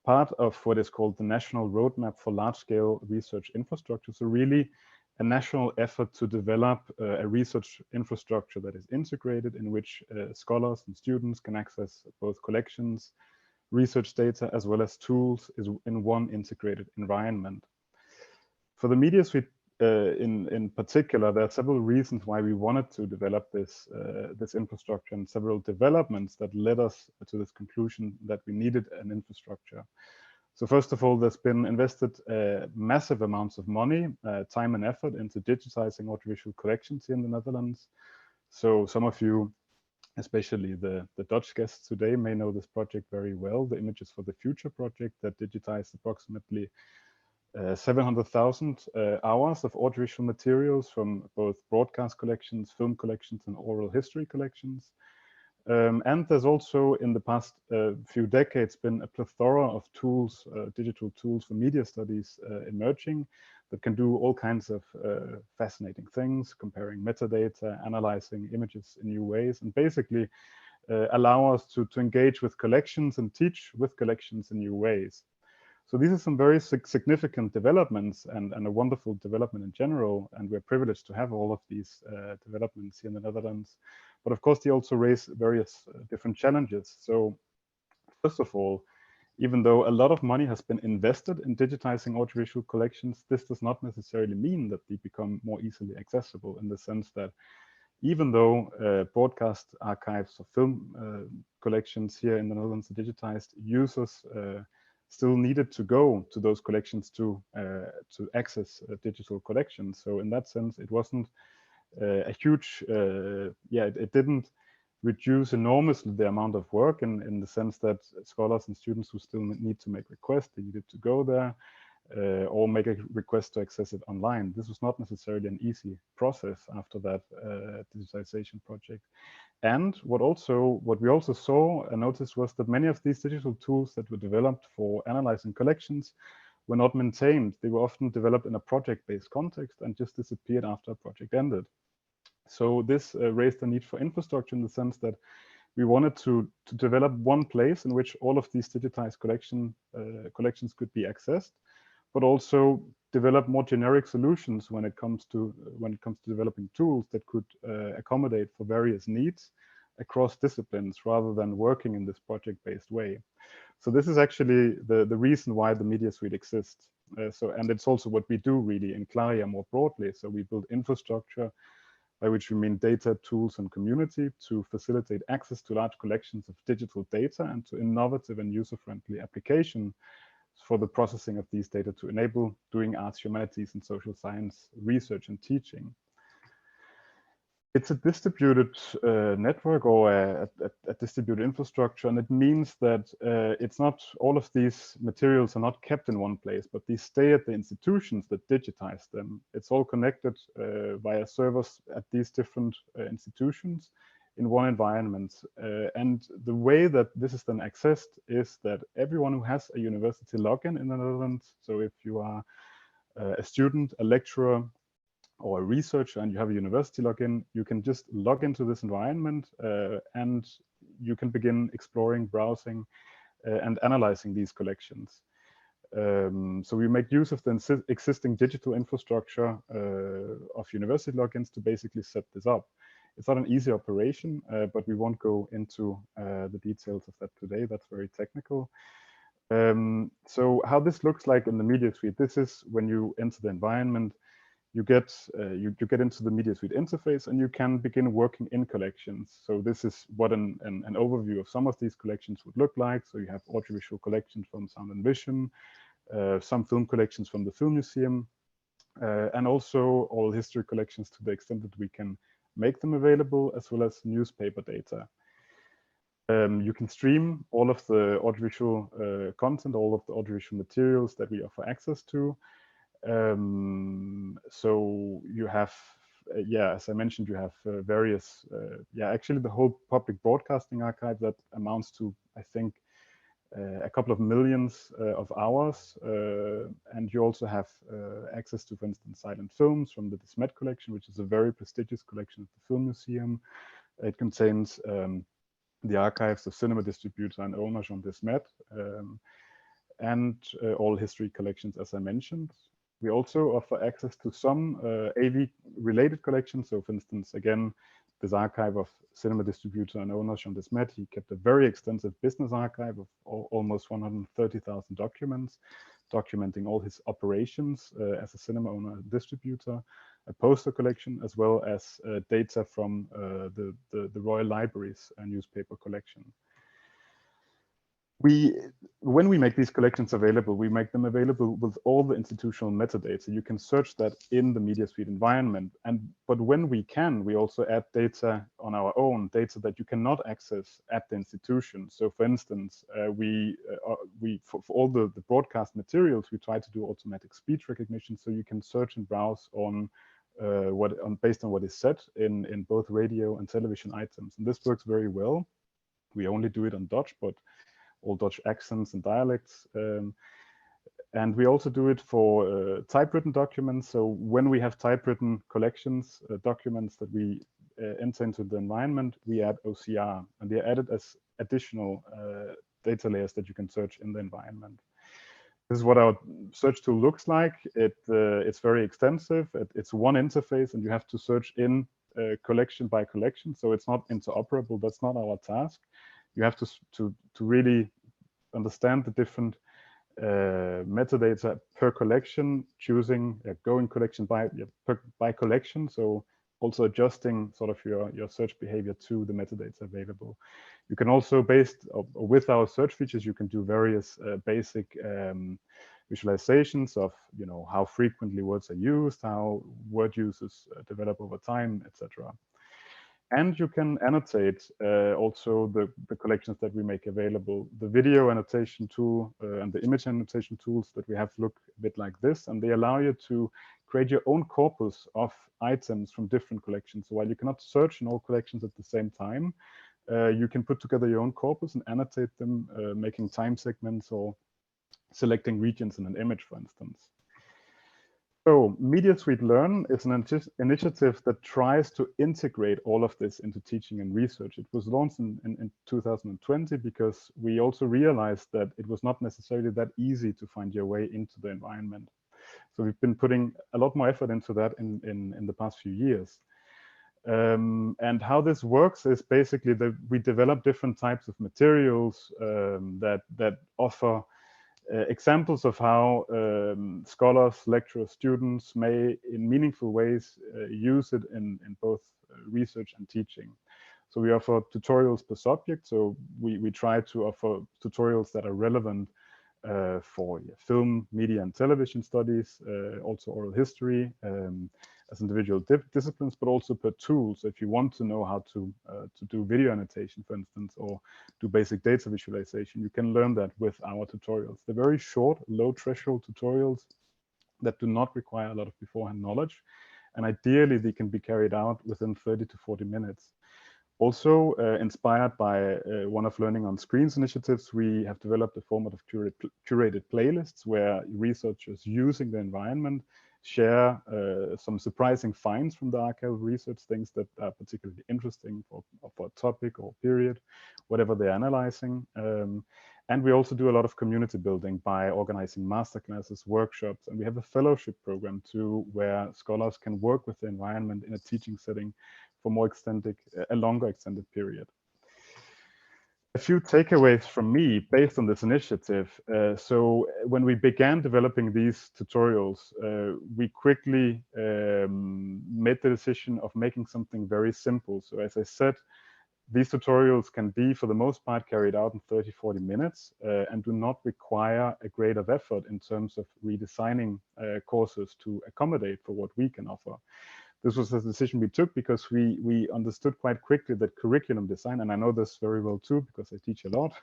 part of what is called the National Roadmap for Large-Scale Research Infrastructure. So really a national effort to develop a research infrastructure that is integrated, in which scholars and students can access both collections, research data, as well as tools in one integrated environment. For the Media Suite in particular, there are several reasons why we wanted to develop this infrastructure, and several developments that led us to this conclusion that we needed an infrastructure. So first of all, there's been invested massive amounts of money, time and effort into digitizing audiovisual collections here in the Netherlands. So some of you, especially the Dutch guests today, may know this project very well, the Images for the Future project that digitized approximately 700,000 hours of audiovisual materials from both broadcast collections, film collections, and oral history collections. And there's also, in the past few decades, been a plethora of tools, digital tools for media studies emerging that can do all kinds of fascinating things, comparing metadata, analyzing images in new ways, and basically allow us to engage with collections and teach with collections in new ways. So these are some very significant developments, and a wonderful development in general, and we're privileged to have all of these developments here in the Netherlands. But of course, they also raise various different challenges. So first of all, even though a lot of money has been invested in digitizing audiovisual collections, this does not necessarily mean that they become more easily accessible, in the sense that even though broadcast archives or film collections here in the Netherlands are digitized, users still needed to go to those collections to access digital collections. So in that sense, it wasn't a huge, it didn't reduce enormously the amount of work in the sense that scholars and students who still need to make requests, they needed to go there or make a request to access it online. This was not necessarily an easy process after that digitization project. And what we also saw and noticed was that many of these digital tools that were developed for analyzing collections were not maintained. They were often developed in a project-based context and just disappeared after a project ended. So this raised the need for infrastructure, in the sense that we wanted to develop one place in which all of these digitized collections could be accessed, but also develop more generic solutions when it comes to developing tools that could accommodate for various needs across disciplines, rather than working in this project-based way. So this is actually the reason why the Media Suite exists. And it's also what we do really in Claria more broadly. So we build infrastructure, by which we mean data, tools, and community, to facilitate access to large collections of digital data and to innovative and user-friendly application for the processing of these data to enable doing arts, humanities, and social science research and teaching. It's a distributed network or a distributed infrastructure, and it means that it's not all of these materials are not kept in one place, but they stay at the institutions that digitize them. It's all connected via servers at these different institutions in one environment. And the way that this is then accessed is that everyone who has a university login in the Netherlands, so if you are a student, a lecturer, or a researcher and you have a university login, you can just log into this environment and you can begin exploring, browsing, and analyzing these collections. So we make use of the existing digital infrastructure of university logins to basically set this up. It's not an easy operation, but we won't go into the details of that today. That's very technical. So how this looks like in the Media Suite, this is when you enter the environment, you get into the Media Suite interface and you can begin working in collections. So this is what an overview of some of these collections would look like. So you have audiovisual collections from Sound and Vision, some film collections from the Film Museum, and also all history collections to the extent that we can make them available, as well as newspaper data. You can stream all of the audiovisual content, all of the audiovisual materials that we offer access to. So you have, as I mentioned, you have various, actually the whole public broadcasting archive that amounts to, I think, a couple of millions of hours. And you also have access to, for instance, silent films from the Desmet collection, which is a very prestigious collection at the Film Museum. It contains the archives of cinema distributor and owner Jean Desmet, and all history collections, as I mentioned. We also offer access to some AV-related collections. So, for instance, again, this archive of cinema distributor and owner Jean Desmet, he kept a very extensive business archive of almost 130,000 documents, documenting all his operations as a cinema owner and distributor, a poster collection, as well as data from the Royal Library's newspaper collection. When we make these collections available, we make them available with all the institutional metadata. You can search that in the Media Suite environment. But when we can, we also add data on our own, data that you cannot access at the institution. So, for instance, for all the broadcast materials, we try to do automatic speech recognition, so you can search and browse on based on what is set in both radio and television items. And this works very well. We only do it on Dutch, but all Dutch accents and dialects. And we also do it for typewritten documents. So when we have typewritten collections, documents that we enter into the environment, we add OCR, and they are added as additional data layers that you can search in the environment. This is what our search tool looks like. It's very extensive. It's one interface, and you have to search in collection by collection. So it's not interoperable. That's not our task. You have to really understand the different metadata per collection, choosing going collection by collection. So also adjusting sort of your search behavior to the metadata available. You can also, with our search features, you can do various basic visualizations of how frequently words are used, how word uses develop over time, etc. And you can annotate also the collections that we make available. The video annotation tool and the image annotation tools that we have look a bit like this, and they allow you to create your own corpus of items from different collections. So while you cannot search in all collections at the same time, you can put together your own corpus and annotate them, making time segments or selecting regions in an image, for instance. So Media Suite Learn is an initiative that tries to integrate all of this into teaching and research. It was launched in 2020 because we also realized that it was not necessarily that easy to find your way into the environment. So we've been putting a lot more effort into that in the past few years. And how this works is basically that we develop different types of materials that offer examples of how scholars, lecturers, students may, in meaningful ways, use it in both research and teaching. So we offer tutorials per subject. So we try to offer tutorials that are relevant for film, media, and television studies, also oral history as individual disciplines, but also per tool. So if you want to know how to do video annotation, for instance, or do basic data visualization, you can learn that with our tutorials. They're very short, low threshold tutorials that do not require a lot of beforehand knowledge. And ideally, they can be carried out within 30 to 40 minutes. Also, inspired by one of Learning on Screens initiatives, we have developed a format of curated playlists where researchers using the environment share some surprising finds from the archival research, things that are particularly interesting for a topic or period, whatever they're analyzing. And we also do a lot of community building by organizing masterclasses, workshops, and we have a fellowship program too, where scholars can work with the environment in a teaching setting for a longer extended period. A few takeaways from me based on this initiative. So when we began developing these tutorials, we quickly made the decision of making something very simple. So as I said, these tutorials can be, for the most part, carried out in 30, 40 minutes and do not require a great of effort in terms of redesigning courses to accommodate for what we can offer. This was a decision we took because we understood quite quickly that curriculum design, and I know this very well too because I teach a lot,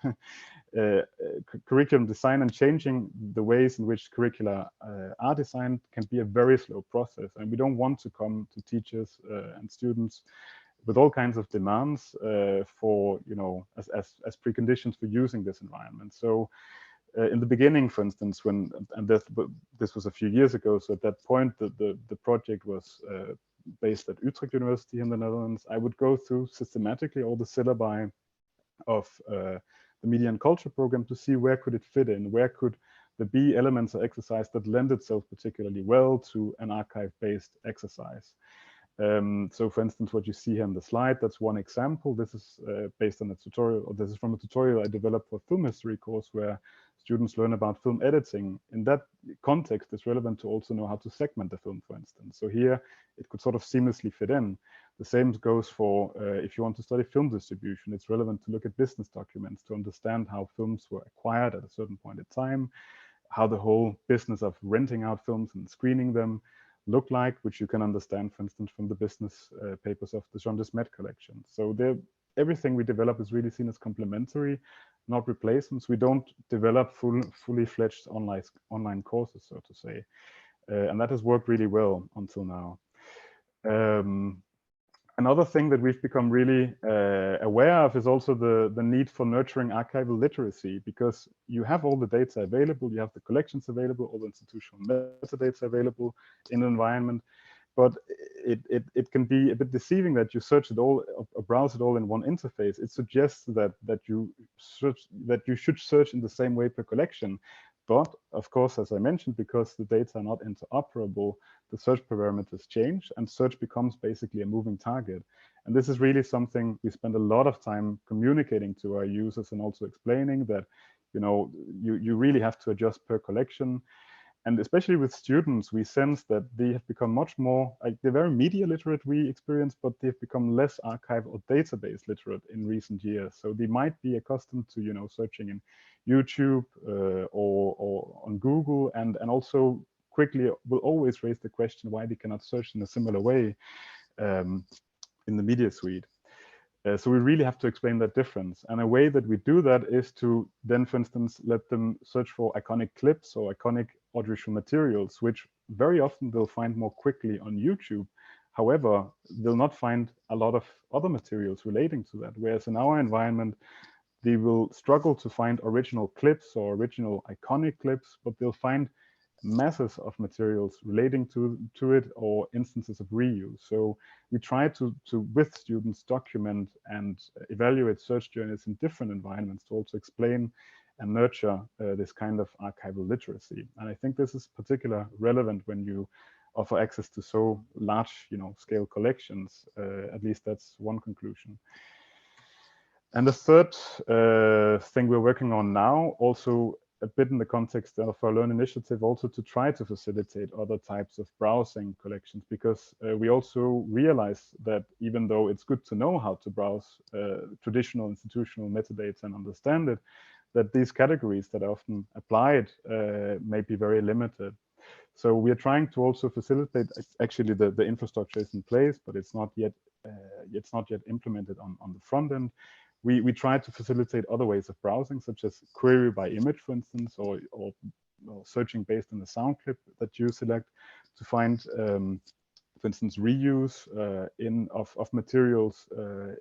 curriculum design and changing the ways in which curricula are designed can be a very slow process. And we don't want to come to teachers and students with all kinds of demands for, as preconditions for using this environment. So in the beginning, for instance, and this was a few years ago, so at that point, the project was based at Utrecht University in the Netherlands. I would go through systematically all the syllabi of the media and culture program to see where could it fit in, where could there be elements of exercise that lend itself particularly well to an archive-based exercise. So for instance, what you see here on the slide, that's one example. This is based on a tutorial, or this is from a tutorial I developed for a film history course where students learn about film editing. In that context, it's relevant to also know how to segment the film, for instance. So here, it could sort of seamlessly fit in. The same goes for if you want to study film distribution, it's relevant to look at business documents to understand how films were acquired at a certain point in time, how the whole business of renting out films and screening them look like, which you can understand, for instance, from the business papers of the Jean Desmet collection. So everything we develop is really seen as complementary, not replacements. We don't develop fully fledged online courses, so to say. And that has worked really well until now. Another thing that we've become really aware of is also the need for nurturing archival literacy, because you have all the data available, you have the collections available, all the institutional metadata available in the environment, but it can be a bit deceiving that you search it all or browse it all in one interface. It suggests that you should search in the same way per collection. But of course, as I mentioned, because the data are not interoperable, the search parameters change and search becomes basically a moving target. And this is really something we spend a lot of time communicating to our users and also explaining that, you really have to adjust per collection. And especially with students, we sense that they have become much more, they're very media literate, we experience, but they've become less archive or database literate in recent years. So they might be accustomed to, searching in YouTube or on Google, and also quickly will always raise the question why they cannot search in a similar way in the media suite. So we really have to explain that difference. And a way that we do that is to then, for instance, let them search for iconic clips or iconic audiovisual materials, which very often they'll find more quickly on YouTube. However, they'll not find a lot of other materials relating to that. Whereas in our environment, they will struggle to find original clips or original iconic clips, but they'll find masses of materials relating to it or instances of reuse. So we try to with students document and evaluate search journeys in different environments to also explain and nurture this kind of archival literacy. And I think this is particularly relevant when you offer access to so large, scale collections. At least that's one conclusion. And the third thing we're working on now, also a bit in the context of our Learn initiative, also to try to facilitate other types of browsing collections, because we also realize that even though it's good to know how to browse traditional institutional metadata and understand it, that these categories that are often applied may be very limited. So we are trying to also facilitate. Actually, the infrastructure is in place, but it's not yet implemented on the front end. We try to facilitate other ways of browsing, such as query by image, for instance, or searching based on the sound clip that you select to find, for instance, reuse of materials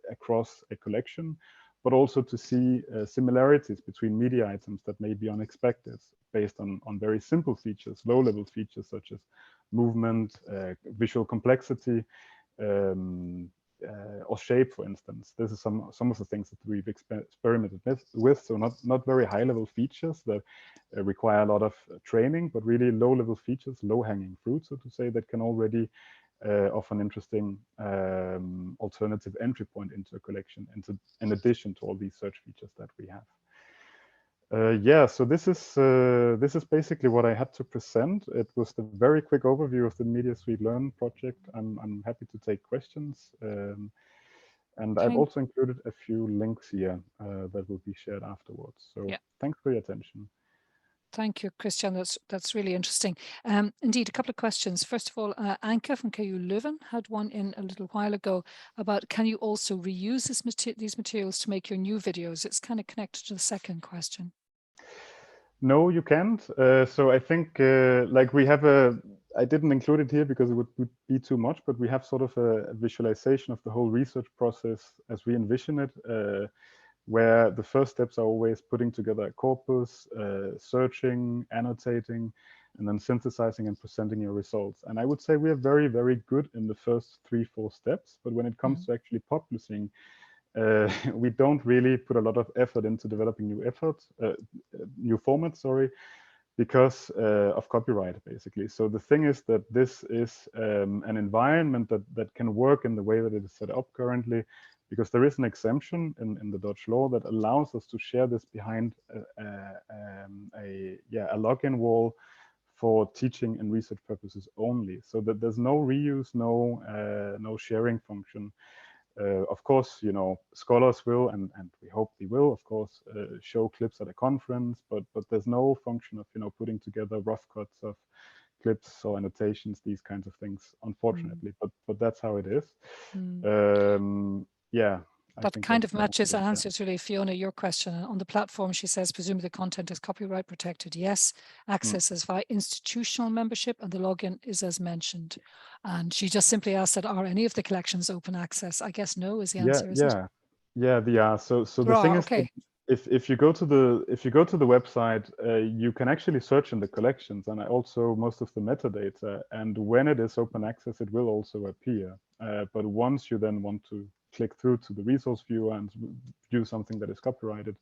across a collection, but also to see similarities between media items that may be unexpected based on very simple features, low-level features such as movement, visual complexity, or shape, for instance. This is some of the things that we've experimented with. So not very high-level features that require a lot of training, but really low-level features, low-hanging fruit, so to say, that can already offer an interesting alternative entry point into a collection, in addition to all these search features that we have. Yeah, so this is basically what I had to present. It was the very quick overview of the Media Suite Learn project. I'm happy to take questions, and I've also included a few links here that will be shared afterwards. So thanks for your attention. Thank you, Christian. That's really interesting. Indeed, a couple of questions. First of all, Anke from KU Leuven had one in a little while ago about, can you also reuse these materials to make your new videos? It's kind of connected to the second question. No, you can't. So I think like we have I didn't include it here because it would be too much, but we have sort of a visualization of the whole research process as we envision it, where the first steps are always putting together a corpus, searching, annotating, and then synthesizing and presenting your results. And I would say we are very, very good in the first 3-4 steps, but when it comes to actually publishing, we don't really put a lot of effort into developing new formats, sorry, because of copyright, basically. So the thing is that this is an environment that can work in the way that it is set up currently, because there is an exemption in the Dutch law that allows us to share this behind a login wall for teaching and research purposes only. So that there's no reuse, no sharing function. Of course, you know, scholars will, and we hope they will, of course, show clips at a conference, but there's no function of, you know, putting together rough cuts of clips or annotations, these kinds of things, unfortunately. But that's how it is. Yeah. That kind of matches answer to really, Fiona, your question. On the platform, she says, presumably the content is copyright protected. Yes, access is via institutional membership and the login is as mentioned. And she just simply asked that, are any of the collections open access? I guess no is the answer, isn't it? Yeah, they are. So the thing is, if you go to the website, you can actually search in the collections and also most of the metadata. And when it is open access, it will also appear. But once you then want to click through to the resource viewer and view something that is copyrighted,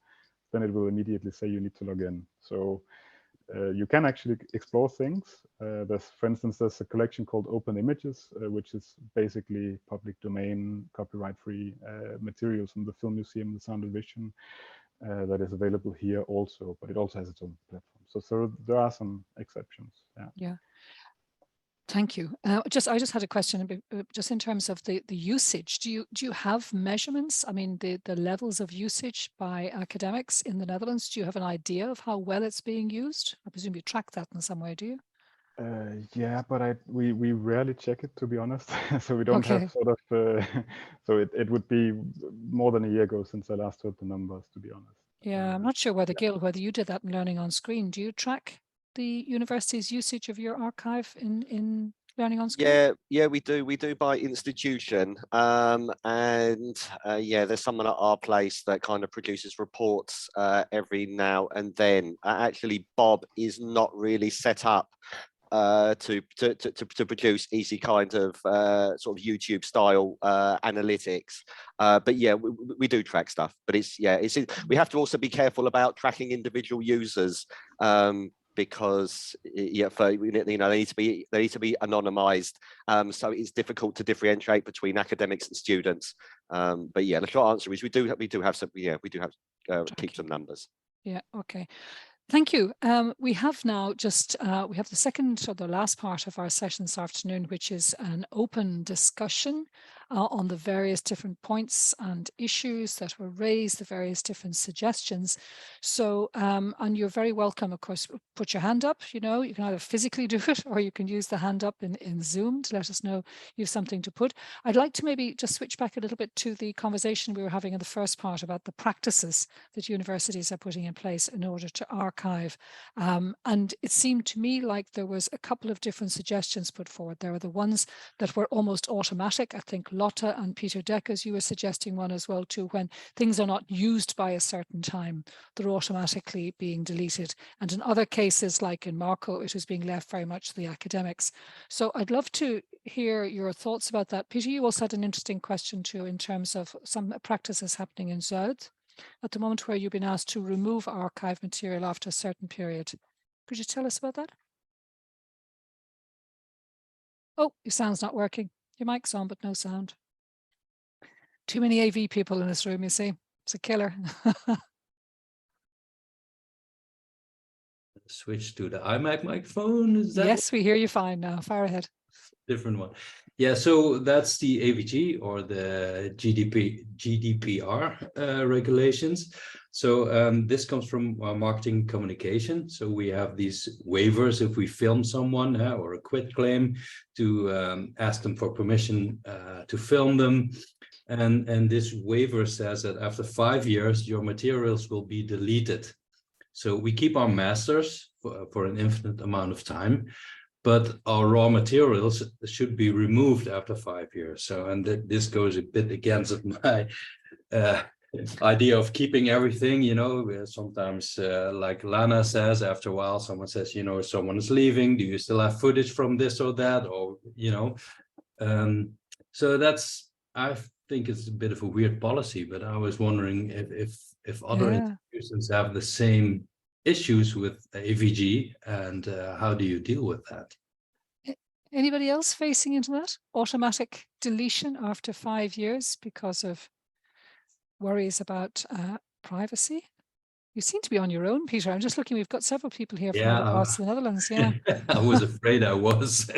then it will immediately say you need to log in. So you can actually explore things. For instance, there's a collection called Open Images, which is basically public domain, copyright-free materials from the Film Museum, the Sound and Vision, that is available here also, but it also has its own platform. So there are some exceptions. Yeah. Thank you. I just had a question, just in terms of the usage. Do you have measurements? I mean, the levels of usage by academics in the Netherlands. Do you have an idea of how well it's being used? I presume you track that in some way, do you? Yeah, but we rarely check it, to be honest. So we don't have sort of. So it would be more than a year ago since I last heard the numbers, to be honest. Yeah, I'm not sure whether Gil, whether you did that in Learning on Screen. Do you track the university's usage of your archive in Learning on Screen? Yeah, we do. We do by institution, and there's someone at our place that kind of produces reports every now and then. Actually, Bob is not really set up to produce easy kind of sort of YouTube style analytics, but yeah, we do track stuff. But we have to also be careful about tracking individual users. Because they need to be anonymized, so it's difficult to differentiate between academics and students. But yeah, the short answer is we do have some. Yeah, we do have keep some numbers. Yeah. Okay. Thank you. We have now just, we have the second or the last part of our session this afternoon, which is an open discussion. on the various different points and issues that were raised, the various different suggestions. So, and you're very welcome, of course, put your hand up, you know, you can either physically do it or you can use the hand up in Zoom to let us know you have something to put. I'd like to maybe just switch back a little bit to the conversation we were having in the first part about the practices that universities are putting in place in order to archive. And it seemed to me like there was a couple of different suggestions put forward. There were the ones that were almost automatic. I think Lotte and Peter Deckers, you were suggesting one as well too, when things are not used by a certain time, they're automatically being deleted. And in other cases, like in Marco, it was being left very much to the academics. So I'd love to hear your thoughts about that. Peter, you also had an interesting question too in terms of some practices happening in Zuid at the moment where you've been asked to remove archive material after a certain period. Could you tell us about that? Oh, your sound's not working. Your mic's on, but no sound. Too many AV people in this room, you see. It's a killer. Switch to the iMac microphone. Is that yes, we hear you fine now. Fire ahead. Different one. Yeah, so that's the AVG or the GDPR regulations. So this comes from marketing communication. So we have these waivers if we film someone or a quit claim to ask them for permission to film them. And this waiver says that after 5 years, your materials will be deleted. So we keep our masters for an infinite amount of time, but our raw materials should be removed after 5 years. So, and this goes a bit against my idea of keeping everything, you know. Sometimes, like Lana says, after a while, someone says, you know, someone is leaving. Do you still have footage from this or that? Or, you know, so that's, I think it's a bit of a weird policy, but I was wondering if other institutions have the same issues with AVG, and how do you deal with that? Anybody else facing into that? Automatic deletion after 5 years because of worries about privacy? You seem to be on your own, Peter. I'm just looking, we've got several people here from other parts of the Netherlands. Yeah. I was afraid I was.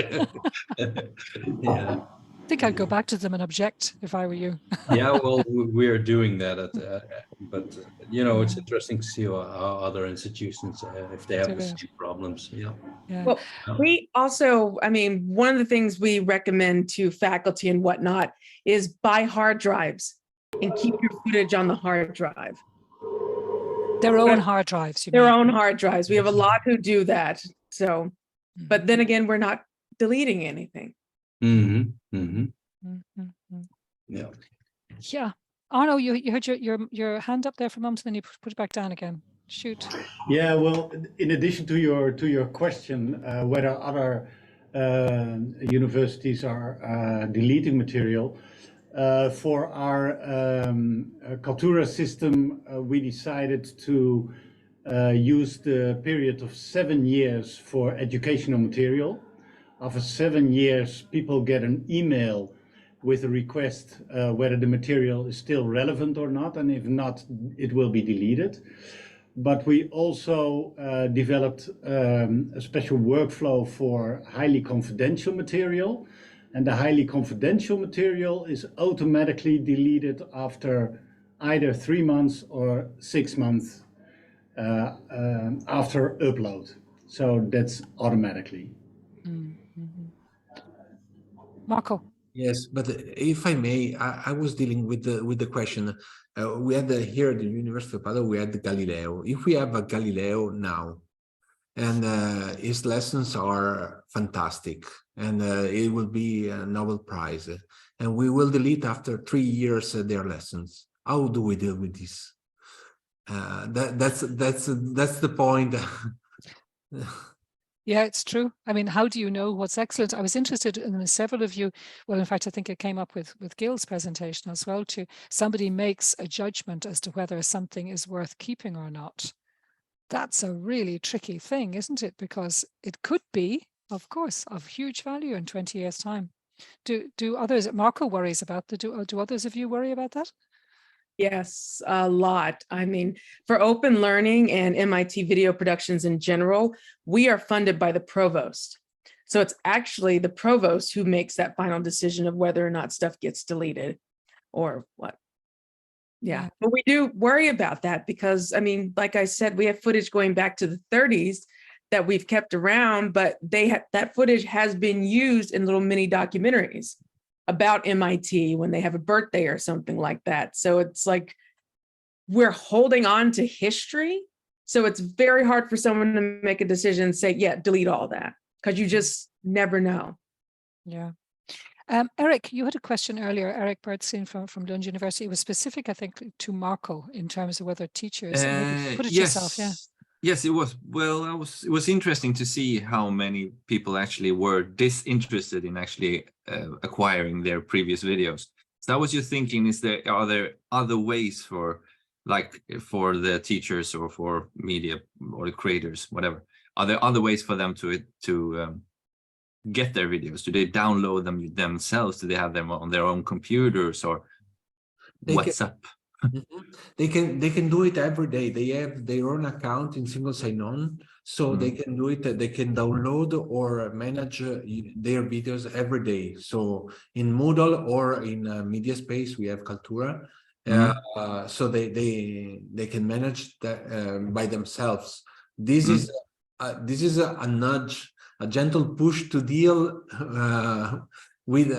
Yeah. I think I'd go back to them and object if I were you. Yeah, well, we're doing that, but you know, it's interesting to see how other institutions, if they have the same problems. Yeah. Well, we also, I mean, one of the things we recommend to faculty and whatnot is buy hard drives and keep your footage on the hard drive. Their own hard drives. Their own hard drives. We have a lot who do that. So, but then again, we're not deleting anything. Yeah. Yeah. Arno, you had your hand up there for a moment, and then you put it back down again. Shoot. Yeah, well, in addition to your question, whether other universities are deleting material, for our Kaltura system, we decided to use the period of 7 years for educational material. After 7 years, people get an email with a request whether the material is still relevant or not, and if not, it will be deleted. But we also developed a special workflow for highly confidential material, and the highly confidential material is automatically deleted after either 3 months or 6 months after upload. So that's automatically. Marco. Yes, but if I may, I was dealing with the question. We had here at the University of Padova, we had the Galileo. If we have a Galileo now, and his lessons are fantastic, and it will be a Nobel Prize, and we will delete after 3 years their lessons. How do we deal with this? That's the point. Yeah, it's true. I mean, how do you know what's excellent? I was interested in several of you. Well, in fact, I think it came up with Gil's presentation as well too. Somebody makes a judgment as to whether something is worth keeping or not. That's a really tricky thing, isn't it? Because it could be, of course, of huge value in 20 years' time. Do others, Marco worries about that. Do others of you worry about that? Yes, a lot. I mean, for open learning and MIT video productions in general, we are funded by the provost. So it's actually the provost who makes that final decision of whether or not stuff gets deleted or what. Yeah, but we do worry about that because, I mean, like I said, we have footage going back to the 30s that we've kept around, but that footage has been used in little mini documentaries about MIT when they have a birthday or something like that. So it's like we're holding on to history. So it's very hard for someone to make a decision and say, yeah, delete all that, because you just never know. Yeah. Eric, you had a question earlier, Eric Bertstein from Lund University. It was specific, I think, to Marco in terms of whether teachers, maybe put it yourself, yeah. Yes, it was. Well, it was interesting to see how many people actually were disinterested in actually acquiring their previous videos. So I was just thinking, are there other ways for the teachers or for media or the creators, whatever? Are there other ways for them to get their videos? Do they download them themselves? Do they have them on their own computers or WhatsApp? They can do it every day. They have their own account in single sign-on, so they can do it. They can download or manage their videos every day. So in Moodle or in MediaSpace, we have Kaltura. So they can manage that by themselves. This is a nudge, a gentle push to deal with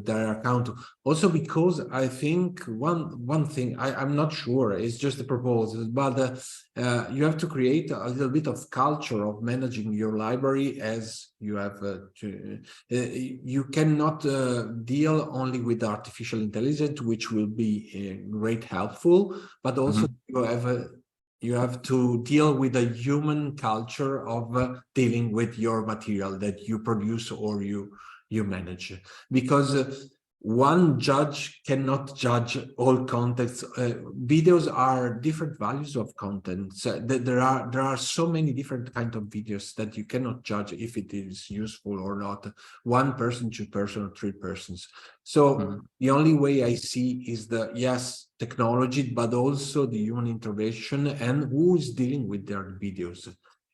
their account. Also, because I think one thing, I'm not sure, it's just a proposal, but you have to create a little bit of culture of managing your library, as you have you cannot deal only with artificial intelligence, which will be great helpful, but also you have to deal with a human culture of dealing with your material that you produce or you manage, because one judge cannot judge all contexts. Videos are different values of content. So there are so many different kinds of videos that you cannot judge if it is useful or not. One person, two person, or three persons. So the only way I see is technology, but also the human intervention and who is dealing with their videos.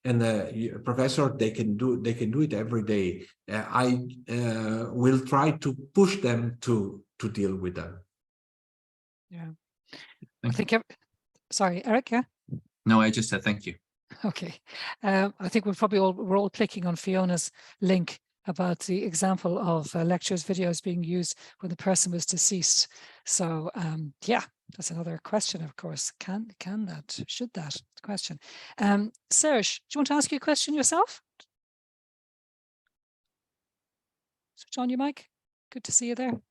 And professor, they can do it every day. I will try to push them to deal with them. Yeah, I think. Sorry, Eric. Yeah. No, I just said thank you. Okay, I think we're all clicking on Fiona's link about the example of lectures videos being used when the person was deceased. So yeah, that's another question, of course. Should that question? Serge, do you want to ask you a question yourself? Switch on your mic. Good to see you there.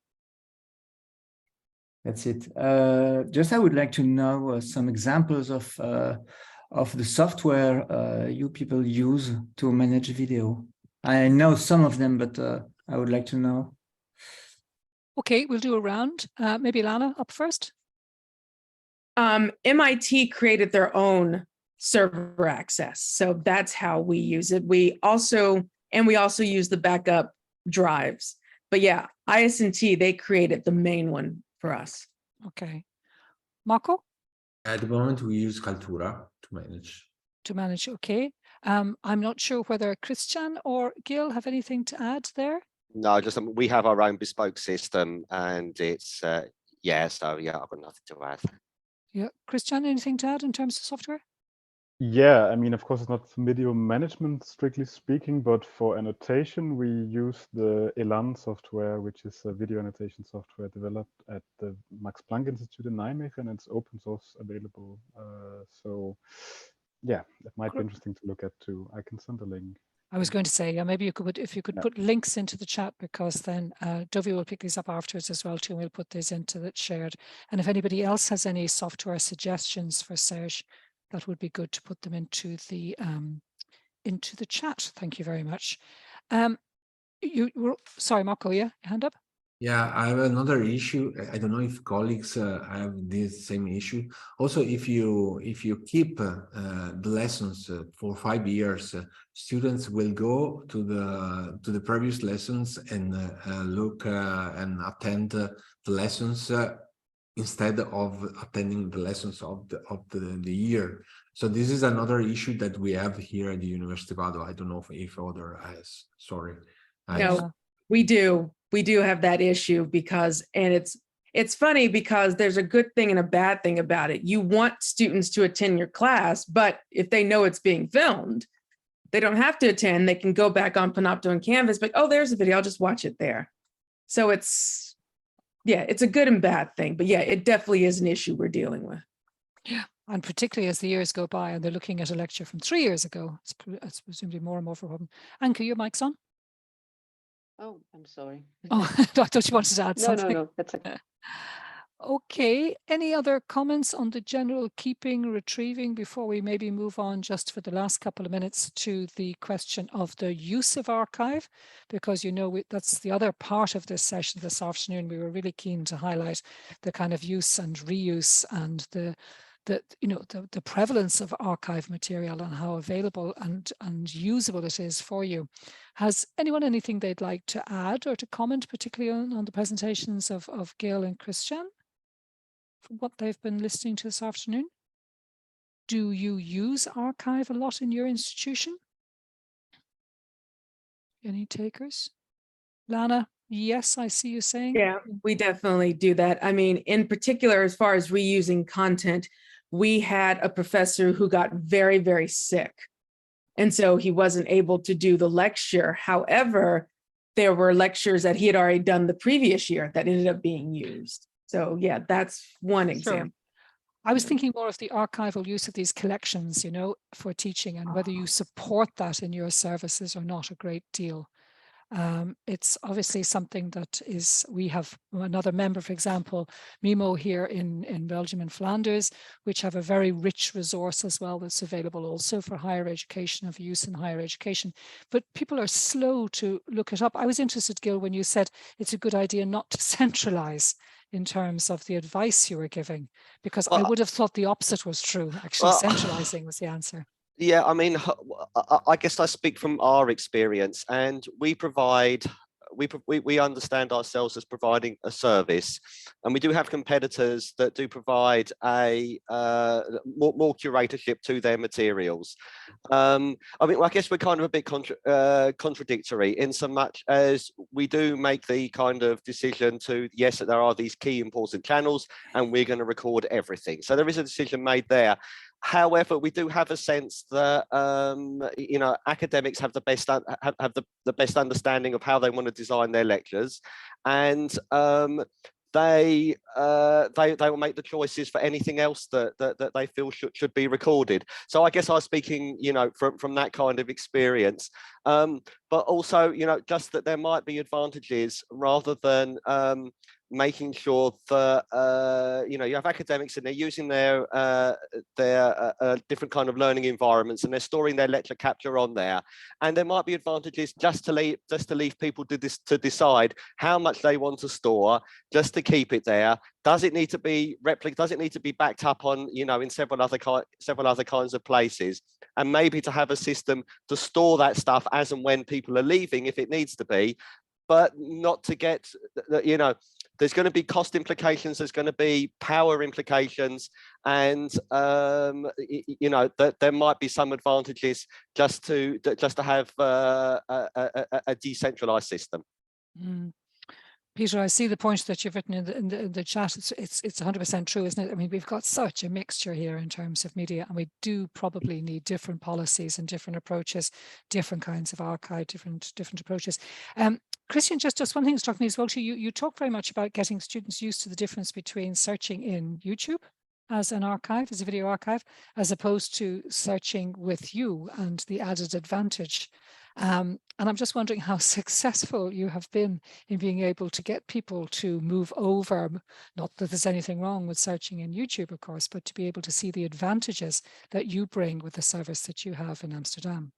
That's it. Just I would like to know some examples of the software you people use to manage video. I know some of them, but I would like to know. Okay, we'll do a round. Maybe Lana up first. MIT created their own server access, so that's how we use it. We also use the backup drives. But yeah, IS&T, they created the main one for us. Okay, Marco. At the moment, we use Kaltura to manage. Okay. I'm not sure whether Christian or Gil have anything to add there. No, just we have our own bespoke system, and it's so yeah, I've got nothing to add. Yeah, Christian, anything to add in terms of software? Yeah, I mean, of course, it's not video management, strictly speaking, but for annotation, we use the Elan software, which is a video annotation software developed at the Max Planck Institute in Nijmegen, and it's open source available. So yeah, it might be interesting to look at too. I can send a link. I was going to say, yeah, maybe if you could put links into the chat, because then Dovey will pick these up afterwards as well too, and we'll put these into the shared. And if anybody else has any software suggestions for Serge, that would be good to put them into the chat. Thank you very much. Sorry, Marco, yeah, hand up. Yeah, I have another issue. I don't know if colleagues have this same issue. Also, if you keep the lessons for 5 years, students will go to the previous lessons and look and attend the lessons instead of attending the lessons of the year. So this is another issue that we have here at the University of Padova. I don't know if other has, sorry. No, we do have that issue because, and it's funny because there's a good thing and a bad thing about it. You want students to attend your class, but if they know it's being filmed, they don't have to attend. They can go back on Panopto and Canvas, but oh, there's a video, I'll just watch it there. So it's, yeah, it's a good and bad thing, but yeah, it definitely is an issue we're dealing with. Yeah, and particularly as the years go by and they're looking at a lecture from 3 years ago, it's presumably more and more for a problem. Anke, your mic's on? Oh, I'm sorry. Oh, I thought you wanted to add something. No, that's okay. Okay, any other comments on the general keeping, retrieving before we maybe move on just for the last couple of minutes to the question of the use of archive? Because, you know, that's the other part of this session this afternoon. We were really keen to highlight the kind of use and reuse and the prevalence of archive material and how available and usable it is for you. Has anyone anything they'd like to add or to comment, particularly on the presentations of Gil and Christian, from what they've been listening to this afternoon? Do you use archive a lot in your institution? Any takers? Lana, yes, I see you saying. Yeah, we definitely do that. I mean, in particular, as far as reusing content, we had a professor who got very, very sick. And so he wasn't able to do the lecture. However, there were lectures that he had already done the previous year that ended up being used. So yeah, that's one example. Sure. I was thinking more of the archival use of these collections, you know, for teaching and whether you support that in your services or not a great deal. It's obviously something that is, we have another member, for example, MIMO here in Belgium and Flanders, which have a very rich resource as well that's available also for higher education, of use in higher education. But people are slow to look it up. I was interested, Gil, when you said it's a good idea not to centralize in terms of the advice you were giving, because I would have thought the opposite was true. Actually, centralizing was the answer. Yeah, I mean, I guess I speak from our experience, and we understand ourselves as providing a service, and we do have competitors that do provide a more curatorship to their materials. I mean, well, I guess we're kind of a bit contradictory in so much as we do make the kind of decision to, yes, that there are these key important channels, and we're going to record everything. So there is a decision made there. However, we do have a sense that you know, academics have the best the best understanding of how they want to design their lectures, and they will make the choices for anything else that they feel should be recorded. So I guess I was speaking, you know, from that kind of experience, but also, you know, just that there might be advantages rather than making sure that you know, you have academics and they're using their different kind of learning environments, and they're storing their lecture capture on there, and there might be advantages just to leave people to decide how much they want to store, just to keep it there. Does it need to be replicated? Does it need to be backed up on, you know, in several other kinds of places, and maybe to have a system to store that stuff as and when people are leaving, if it needs to be, but not to get, you know, there's going to be cost implications, there's going to be power implications, and you know, that there might be some advantages just to have a decentralized system. Peter, I see the point that you've written in the chat. It's 100% true, isn't it? I mean, we've got such a mixture here in terms of media, and we do probably need different policies and different approaches, different kinds of archive, different approaches. Christian, just one thing that struck me as well too. You talk very much about getting students used to the difference between searching in YouTube as an archive, as a video archive, as opposed to searching with you and the added advantage. And I'm just wondering how successful you have been in being able to get people to move over, not that there's anything wrong with searching in YouTube, of course, but to be able to see the advantages that you bring with the service that you have in Amsterdam.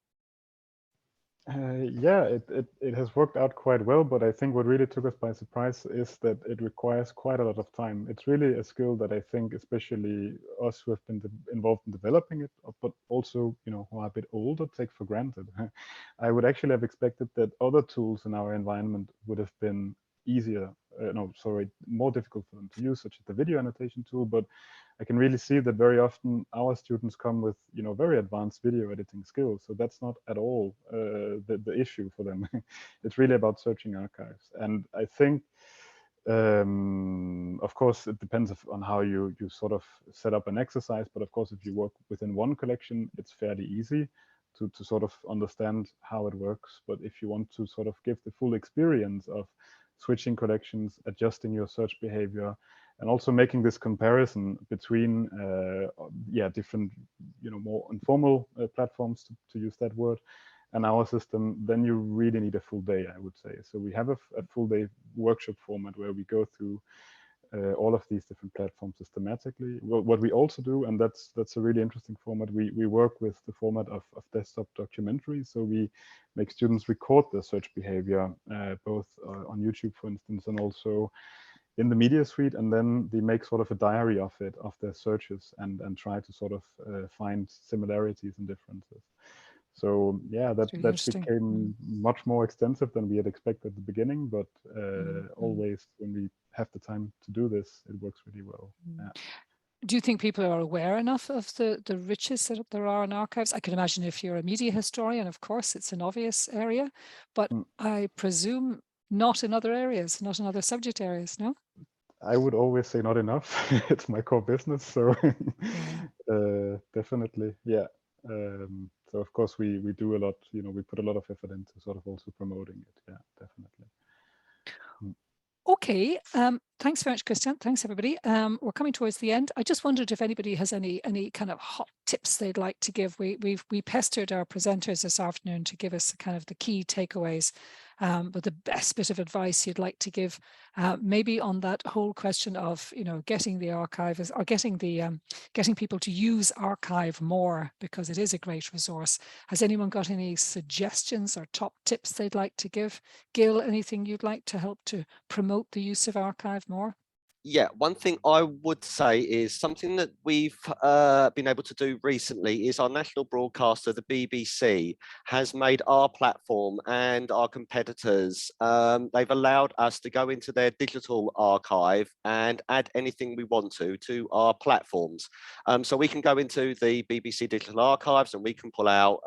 Yeah, it has worked out quite well, but I think what really took us by surprise is that it requires quite a lot of time. It's really a skill that I think, especially us who have been involved in developing it, but also, you know, who are a bit older, take for granted. I would actually have expected that other tools in our environment would have been easier, more difficult for them to use, such as the video annotation tool. But I can really see that very often our students come with, very advanced video editing skills. So that's not at all the issue for them. It's really about searching archives. And I think, of course, it depends on how you sort of set up an exercise. But of course, if you work within one collection, it's fairly easy to sort of understand how it works. But if you want to sort of give the full experience of switching collections, adjusting your search behavior, and also making this comparison between different, more informal platforms, to use that word, and our system, then you really need a full day, I would say. So we have a full day workshop format where we go through all of these different platforms systematically. What we also do, and that's a really interesting format, we work with the format of desktop documentaries. So we make students record their search behavior, both on YouTube, for instance, and also in the media suite, and then they make sort of a diary of it, of their searches, and try to sort of find similarities and differences. So yeah, that became much more extensive than we had expected at the beginning, but always when we have the time to do this, it works really well. Yeah. Do you think people are aware enough of the riches that there are in archives? I can imagine if you're a media historian, of course, it's an obvious area, but I presume not in other areas, not in other subject areas, no? I would always say not enough. It's my core business, so definitely, yeah. So of course we do a lot, we put a lot of effort into sort of also promoting it. Yeah, definitely. Okay, thanks very much, Christian. Thanks, everybody. We're coming towards the end. I just wondered if anybody has any kind of hot tips they'd like to give. We pestered our presenters this afternoon to give us kind of the key takeaways, but the best bit of advice you'd like to give, maybe on that whole question of getting the archive or getting people to use archive more, because it is a great resource. Has anyone got any suggestions or top tips they'd like to give? Gil, anything you'd like to help to promote the use of archive more? Yeah, one thing I would say is something that we've been able to do recently is our national broadcaster, the BBC, has made our platform and our competitors, they've allowed us to go into their digital archive and add anything we want to our platforms. So we can go into the BBC digital archives and we can pull out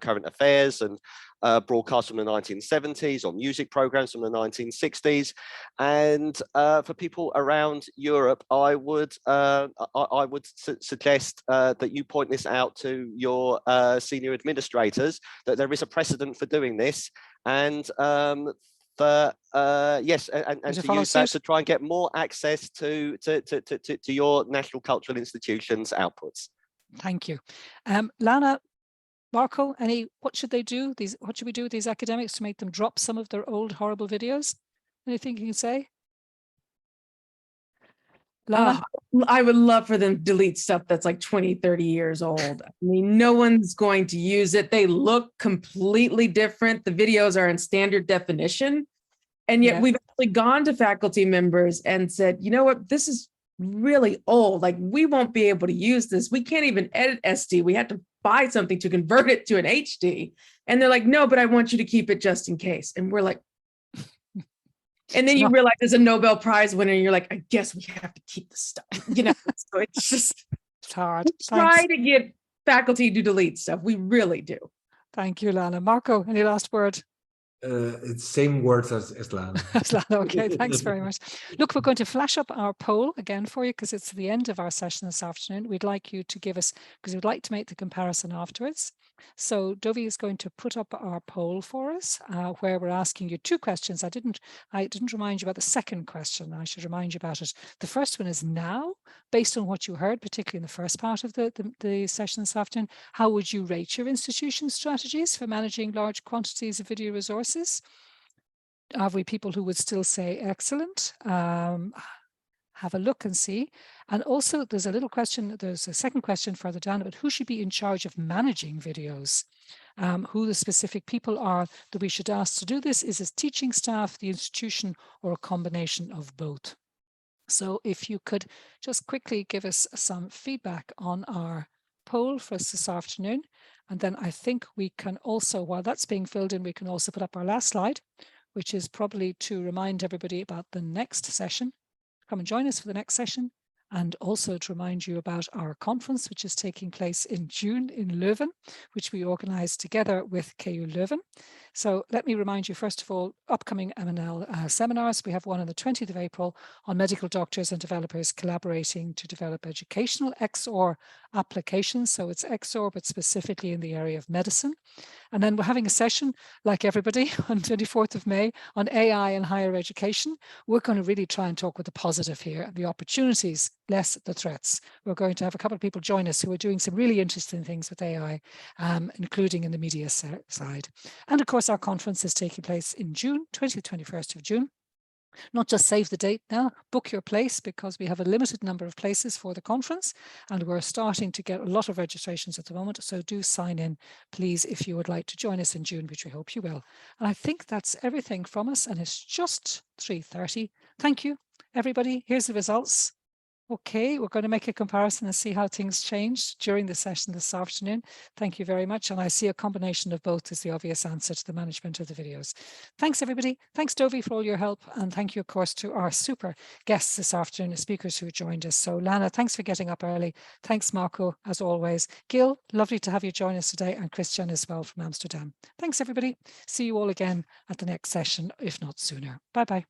current affairs and broadcasts from the 1970s or music programs from the 1960s. And for people around Europe, I would suggest that you point this out to your senior administrators, that there is a precedent for doing this, and yes, and to use that to try and get more access to your national cultural institutions' outputs. Thank you. Lana, Marco, what should they do? What should we do with these academics to make them drop some of their old horrible videos? Anything you can say? Lana? I would love for them to delete stuff that's like 20, 30 years old. I mean, no one's going to use it. They look completely different. The videos are in standard definition. And yet we've actually gone to faculty members and said, you know what, this is really old. Like, we won't be able to use this. We can't even edit SD. We had to buy something to convert it to an HD. And they're like, no, but I want you to keep it just in case. And we're like, and then you realize there's a Nobel Prize winner and you're like, I guess we have to keep the stuff, so it's just, it's hard. Try to get faculty to delete stuff. We really do. Thank you, Lana. Marco, any last word? It's same words as Lana. Okay, thanks very much. Look, we're going to flash up our poll again for you because it's the end of our session this afternoon. We'd like you to give us, because we'd like to make the comparison afterwards. So Dovi is going to put up our poll for us, where we're asking you two questions. I didn't remind you about the second question. I should remind you about it. The first one is now, based on what you heard, particularly in the first part of the session this afternoon, how would you rate your institution's strategies for managing large quantities of video resources? Have we people who would still say excellent? Have a look and see. And also there's a second question further down about who should be in charge of managing videos, who the specific people are that we should ask to do this. Is it teaching staff, the institution, or a combination of both? So if you could just quickly give us some feedback on our poll for us this afternoon. And then I think we can also, while that's being filled in, we can also put up our last slide, which is probably to remind everybody about the next session. Come and join us for the next session. and also to remind you about our conference, which is taking place in June in Leuven, which we organise together with KU Leuven. So let me remind you, first of all, upcoming M&L seminars. We have one on the 20th of April on medical doctors and developers collaborating to develop educational XOR applications. So it's XOR, but specifically in the area of medicine. And then we're having a session, like everybody, on 24th of May on AI and higher education. We're going to really try and talk with the positive here, the opportunities, less the threats. We're going to have a couple of people join us who are doing some really interesting things with AI, including in the media side. And of course, our conference is taking place in June, 20th, 21st of June. Not just save the date now, book your place, because we have a limited number of places for the conference and we're starting to get a lot of registrations at the moment. So do sign in, please, if you would like to join us in June, which we hope you will. And I think that's everything from us, and it's just 3:30. Thank you, everybody. Here's the results. Okay, we're going to make a comparison and see how things changed during the session this afternoon. Thank you very much. And I see a combination of both is the obvious answer to the management of the videos. Thanks, everybody. Thanks, Dovie, for all your help. And thank you, of course, to our super guests this afternoon, the speakers who joined us. So Lana, thanks for getting up early. Thanks, Marco, as always. Gil, lovely to have you join us today, and Christian as well from Amsterdam. Thanks, everybody. See you all again at the next session, if not sooner. Bye-bye.